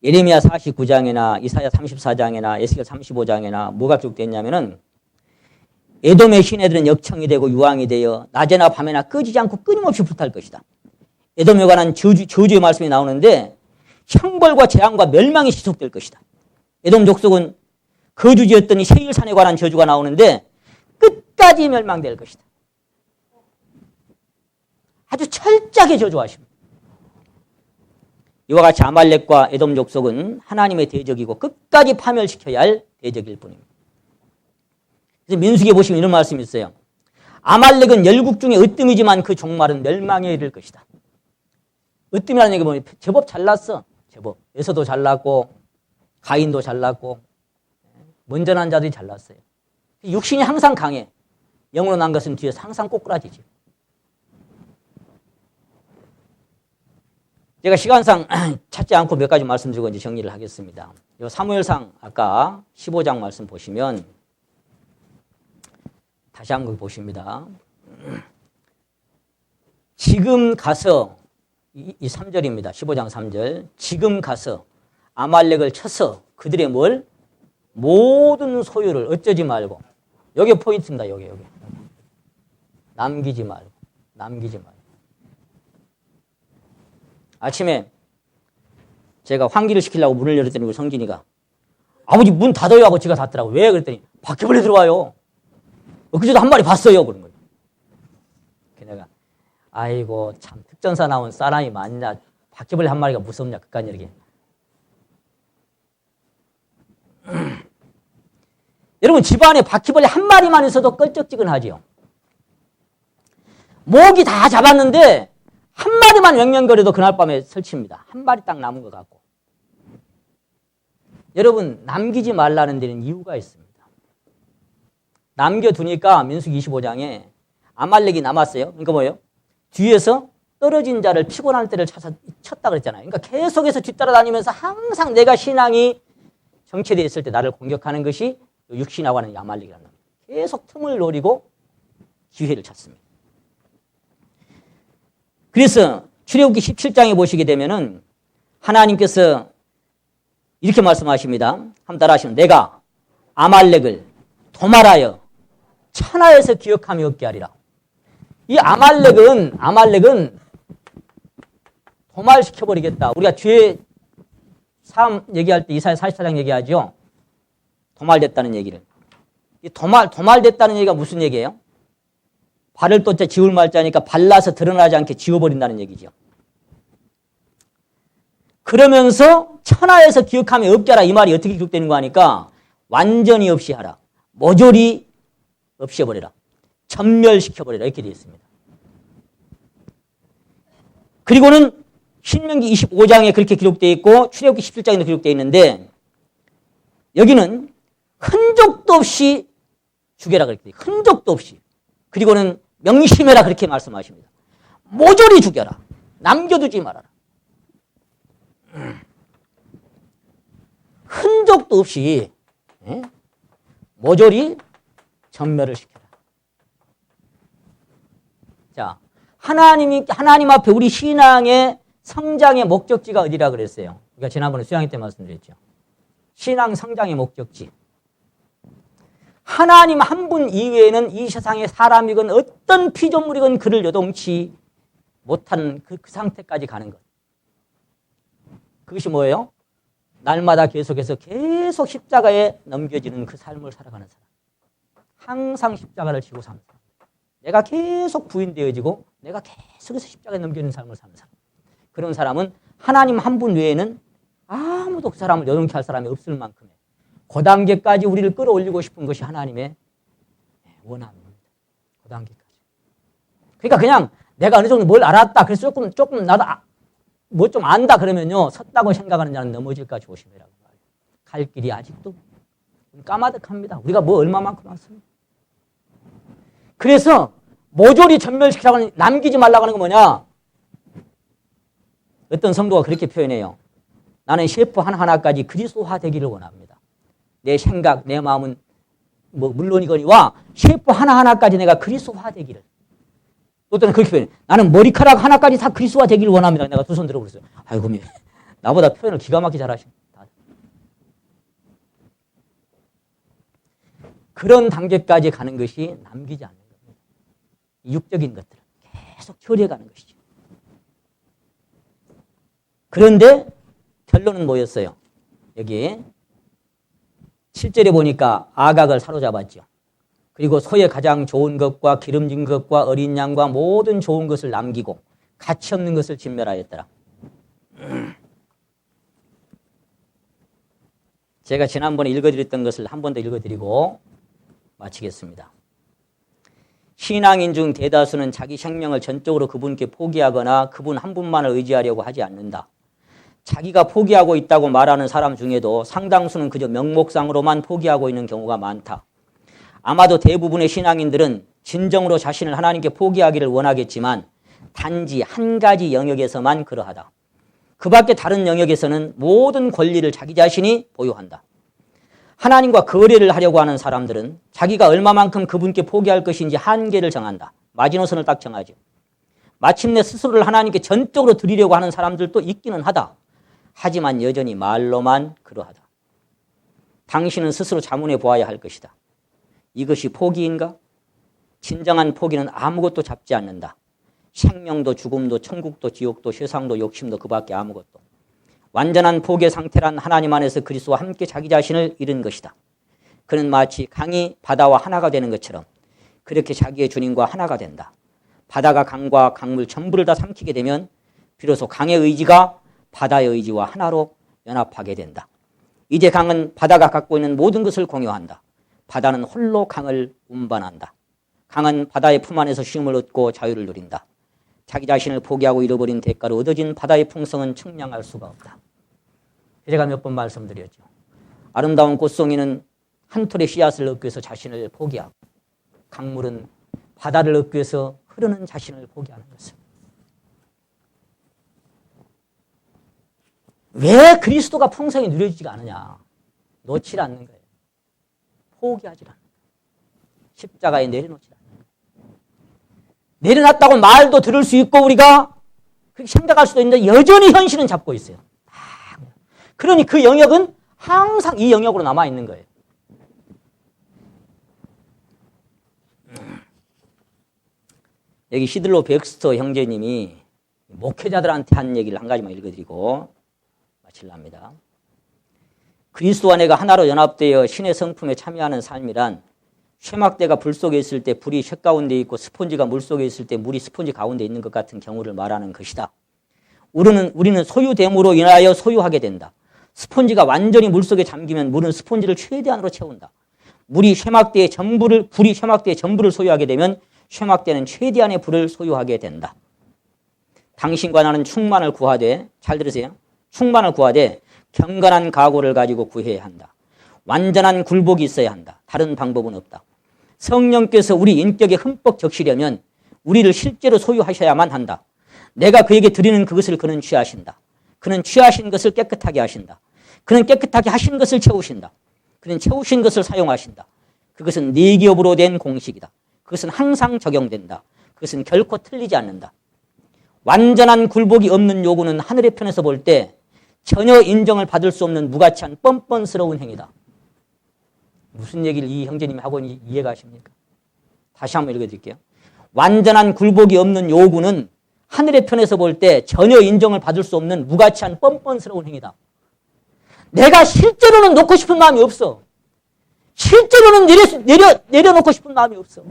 예레미야 49장이나 이사야 34장이나 에스겔 35장이나 뭐가 기록됐냐면은 에돔의 시내들은 역청이 되고 유황이 되어 낮에나 밤에나 끄지지 않고 끊임없이 불탈 것이다. 에돔에 관한 저주의 말씀이 나오는데 형벌과 재앙과 멸망이 지속될 것이다. 에돔 족속은 거주지였더니 세일산에 관한 저주가 나오는데 끝까지 멸망될 것이다. 아주 철저하게 저주하십니다. 이와 같이 아말렉과 에돔 족속은 하나님의 대적이고 끝까지 파멸시켜야 할 대적일 뿐입니다. 그래서 민수기에 보시면 이런 말씀이 있어요. 아말렉은 열국 중에 으뜸이지만 그 종말은 멸망에 이를 것이다. 으뜸이라는 얘기 보면 제법 잘났어. 제법. 에서도 잘났고 가인도 잘났고 먼저 난 자들이 잘났어요. 육신이 항상 강해. 영으로 난 것은 뒤에서 항상 꼬꾸라지지. 제가 시간상 찾지 않고 몇 가지 말씀드리고 이제 정리를 하겠습니다. 요 사무엘상 아까 15장 말씀 보시면 다시 한번 보십니다. 지금 가서 이 3절입니다. 15장 3절. 지금 가서 아말렉을 쳐서 그들의 뭘? 모든 소유를 어쩌지 말고. 여기 포인트입니다. 여기. 남기지 말고. 아침에 제가 환기를 시키려고 문을 열었더니 우리 성진이가 아버지 문 닫아요 하고 지가 닫더라고. 왜? 그랬더니 바퀴벌레 들어와요. 그저도 한 마리 봤어요. 그런 거예요. 내가 아이고 참 특전사 나온 사람이 많냐. 바퀴벌레 한 마리가 무섭냐. 그까지 이렇게. 여러분 집안에 바퀴벌레 한 마리만 있어도 껄쩍지근하지요. 모기 다 잡았는데 한 마리만 명령거려도 그날 밤에 설칩니다. 한 마리 딱 남은 것 같고. 여러분 남기지 말라는 데는 이유가 있습니다. 남겨두니까 민수기 25장에 아말렉이 남았어요. 그러니까 뭐예요? 뒤에서 떨어진 자를 피곤할 때를 쳤다 그랬잖아요. 그러니까 계속해서 뒤따라다니면서 항상 내가 신앙이 정체되어 있을 때 나를 공격하는 것이 육신하고 하는 아말렉이라는 겁니다. 계속 틈을 노리고 기회를 찾습니다. 그래서 출애굽기 17장에 보시게 되면은 하나님께서 이렇게 말씀하십니다. 한번 따라하시면 내가 아말렉을 도말하여 천하에서 기억함이 없게 하리라. 이 아말렉은 도말시켜버리겠다. 우리가 뒤에 삶 얘기할 때 이사야 44장 얘기하죠. 도말됐다는 얘기를. 이 도말됐다는 얘기가 무슨 얘기예요? 발을 또 지울 말자니까 발라서 드러나지 않게 지워버린다는 얘기죠. 그러면서 천하에서 기억함이 없게 하라. 이 말이 어떻게 기록되는 거 하니까 완전히 없이 하라. 모조리 없애버리라. 전멸시켜버리라. 이렇게 되어 있습니다. 그리고는 신명기 25장에 그렇게 기록되어 있고 출애굽기 17장에도 기록되어 있는데 여기는 흔적도 없이 죽여라 그렇게 돼요. 흔적도 없이. 그리고는 명심해라 그렇게 말씀하십니다. 모조리 죽여라. 남겨두지 말아라. 흔적도 없이 모조리 전멸을 시켜라. 자, 하나님 앞에 우리 신앙의 성장의 목적지가 어디라 그랬어요? 그러니까 지난번에 수양회 때 말씀드렸죠. 신앙 성장의 목적지. 하나님 한 분 이외에는 이 세상에 사람이건 어떤 피조물이건 그를 요동치 못하는 그 상태까지 가는 것. 그것이 뭐예요? 날마다 계속해서 계속 십자가에 넘겨지는 그 삶을 살아가는 사람. 항상 십자가를 지고 사는 사람. 내가 계속 부인되어지고 내가 계속해서 십자가에 넘겨지는 삶을 사는 사람. 그런 사람은 하나님 한 분 외에는 아무도 그 사람을 요동케 할 사람이 없을 만큼의 그 단계까지 우리를 끌어올리고 싶은 것이 하나님의 원함입니다. 그 단계까지. 그러니까 그냥 내가 어느 정도 뭘 알았다. 그래서 조금 나도 뭐 좀 안다 그러면요. 섰다고 생각하는 자는 넘어질까 조심해라고 말해요. 갈 길이 아직도 까마득합니다. 우리가 뭐 얼마만큼 왔습니까? 그래서 모조리 전멸시키라고 하는, 남기지 말라고 하는 건 뭐냐? 어떤 성도가 그렇게 표현해요. 나는 셰프 하나하나까지 그리스도화 되기를 원합니다. 내 생각, 내 마음은 뭐 물론이거니와 셰프 하나하나까지 내가 그리스도화 되기를. 어떤 그렇게 표현해. 나는 머리카락 하나까지 다 그리스도화 되기를 원합니다. 내가 두 손 들어 그랬어요. 아이고, 나보다 표현을 기가 막히게 잘하시네. 그런 단계까지 가는 것이 남기지 않는 겁니다. 육적인 것들을 계속 처리해가는 것이죠. 그런데 결론은 뭐였어요? 여기 7절에 보니까 아각을 사로잡았죠. 그리고 소의 가장 좋은 것과 기름진 것과 어린 양과 모든 좋은 것을 남기고 가치 없는 것을 진멸하였더라. 제가 지난번에 읽어드렸던 것을 한 번 더 읽어드리고 마치겠습니다. 신앙인 중 대다수는 자기 생명을 전적으로 그분께 포기하거나 그분 한 분만을 의지하려고 하지 않는다. 자기가 포기하고 있다고 말하는 사람 중에도 상당수는 그저 명목상으로만 포기하고 있는 경우가 많다. 아마도 대부분의 신앙인들은 진정으로 자신을 하나님께 포기하기를 원하겠지만 단지 한 가지 영역에서만 그러하다. 그 밖에 다른 영역에서는 모든 권리를 자기 자신이 보유한다. 하나님과 거래를 하려고 하는 사람들은 자기가 얼마만큼 그분께 포기할 것인지 한계를 정한다. 마지노선을 딱 정하죠. 마침내 스스로를 하나님께 전적으로 드리려고 하는 사람들도 있기는 하다. 하지만 여전히 말로만 그러하다. 당신은 스스로 자문해 보아야 할 것이다. 이것이 포기인가? 진정한 포기는 아무것도 잡지 않는다. 생명도 죽음도 천국도 지옥도 세상도 욕심도 그밖에 아무것도. 완전한 포기의 상태란 하나님 안에서 그리스도와 함께 자기 자신을 잃은 것이다. 그는 마치 강이 바다와 하나가 되는 것처럼 그렇게 자기의 주님과 하나가 된다. 바다가 강과 강물 전부를 다 삼키게 되면 비로소 강의 의지가 바다의 의지와 하나로 연합하게 된다. 이제 강은 바다가 갖고 있는 모든 것을 공유한다. 바다는 홀로 강을 운반한다. 강은 바다의 품 안에서 쉼을 얻고 자유를 누린다. 자기 자신을 포기하고 잃어버린 대가로 얻어진 바다의 풍성은 측량할 수가 없다. 제가 몇 번 말씀드렸죠. 아름다운 꽃송이는 한 톨의 씨앗을 얻기 위해서 자신을 포기하고, 강물은 바다를 얻기 위해서 흐르는 자신을 포기하는 것입니다. 왜 그리스도가 풍성히 누려지지가 않느냐? 놓지 않는 거예요. 포기하지 않는 거예요. 십자가에 내려놓지 않는 거예요. 내려놨다고 말도 들을 수 있고 우리가 그렇게 생각할 수도 있는데 여전히 현실은 잡고 있어요. 그러니 그 영역은 항상 이 영역으로 남아있는 거예요. 여기 시들로 백스터 형제님이 목회자들한테 한 얘기를 한 가지만 읽어드리고 마치려합니다. 그리스도와 내가 하나로 연합되어 신의 성품에 참여하는 삶이란 쇠막대가 불 속에 있을 때 불이 쇠 가운데 있고 스폰지가 물 속에 있을 때 물이 스폰지 가운데 있는 것 같은 경우를 말하는 것이다. 우리는 소유됨으로 인하여 소유하게 된다. 스폰지가 완전히 물 속에 잠기면 물은 스폰지를 최대한으로 채운다. 불이 쇠막대의 전부를 소유하게 되면 쇠막대는 최대한의 불을 소유하게 된다. 당신과 나는 충만을 구하되, 잘 들으세요. 충만을 구하되 경건한 각오를 가지고 구해야 한다. 완전한 굴복이 있어야 한다. 다른 방법은 없다. 성령께서 우리 인격에 흠뻑 적시려면 우리를 실제로 소유하셔야만 한다. 내가 그에게 드리는 그것을 그는 취하신다. 그는 취하신 것을 깨끗하게 하신다. 그는 깨끗하게 하신 것을 채우신다. 그는 채우신 것을 사용하신다. 그것은 네 기업으로 된 공식이다. 그것은 항상 적용된다. 그것은 결코 틀리지 않는다. 완전한 굴복이 없는 요구는 하늘의 편에서 볼 때 전혀 인정을 받을 수 없는 무가치한 뻔뻔스러운 행위다. 무슨 얘기를 이 형제님이 하고 있는지 이해가 가십니까? 다시 한번 읽어드릴게요. 완전한 굴복이 없는 요구는 하늘의 편에서 볼 때 전혀 인정을 받을 수 없는 무가치한 뻔뻔스러운 행위다. 내가 실제로는 놓고 싶은 마음이 없어. 실제로는 내려놓고 싶은 마음이 없어.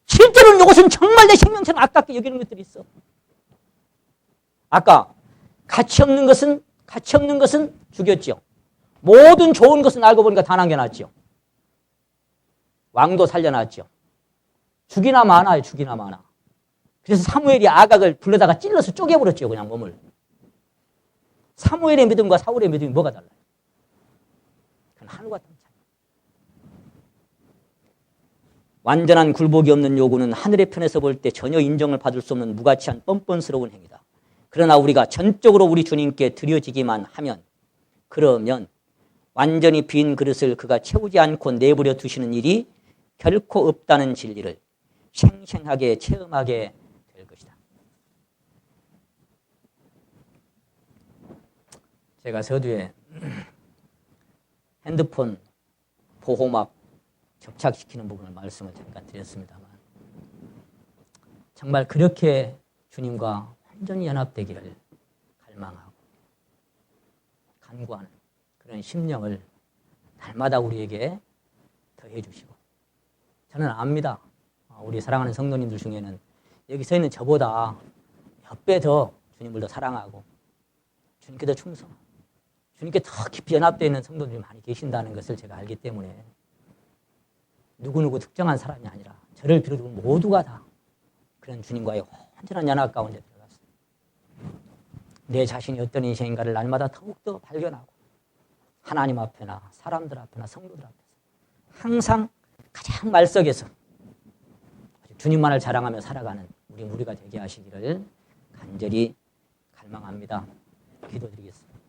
실제로는 이것은 정말 내 생명처럼 아깝게 여기는 것들이 있어. 아까 가치 없는 것은 죽였죠. 모든 좋은 것은 알고 보니까 다 남겨놨죠. 왕도 살려놨죠. 죽이나 마나요, 죽이나 마나. 그래서 사무엘이 아각을 불러다가 찔러서 쪼개버렸죠, 그냥 몸을. 사무엘의 믿음과 사울의 믿음이 뭐가 달라요? 그건 하늘과 땅 차이. 완전한 굴복이 없는 요구는 하늘의 편에서 볼 때 전혀 인정을 받을 수 없는 무가치한 뻔뻔스러운 행위다. 그러나 우리가 전적으로 우리 주님께 드려지기만 하면, 그러면 완전히 빈 그릇을 그가 채우지 않고 내버려 두시는 일이 결코 없다는 진리를 생생하게 체험하게 될 것이다. 제가 서두에 핸드폰 보호막 접착시키는 부분을 말씀을 잠깐 드렸습니다만, 정말 그렇게 주님과 완전히 연합되기를 갈망하고 간구하는 그런 심령을 날마다 우리에게 더해 주시고, 저는 압니다. 우리 사랑하는 성도님들 중에는 여기 서 있는 저보다 몇 배 더 주님을 더 사랑하고 주님께 더 충성하고 주님께 더 깊이 연합되어 있는 성도들이 많이 계신다는 것을 제가 알기 때문에 누구누구 특정한 사람이 아니라 저를 비롯해 모두가 다 그런 주님과의 완전한 연합 가운데 들어갔습니다. 내 자신이 어떤 인생인가를 날마다 더욱더 발견하고 하나님 앞에나 사람들 앞에나 성도들 앞에서 항상 가장 말석에서 주님만을 자랑하며 살아가는 우리가 되게 하시기를 간절히 갈망합니다. 기도드리겠습니다.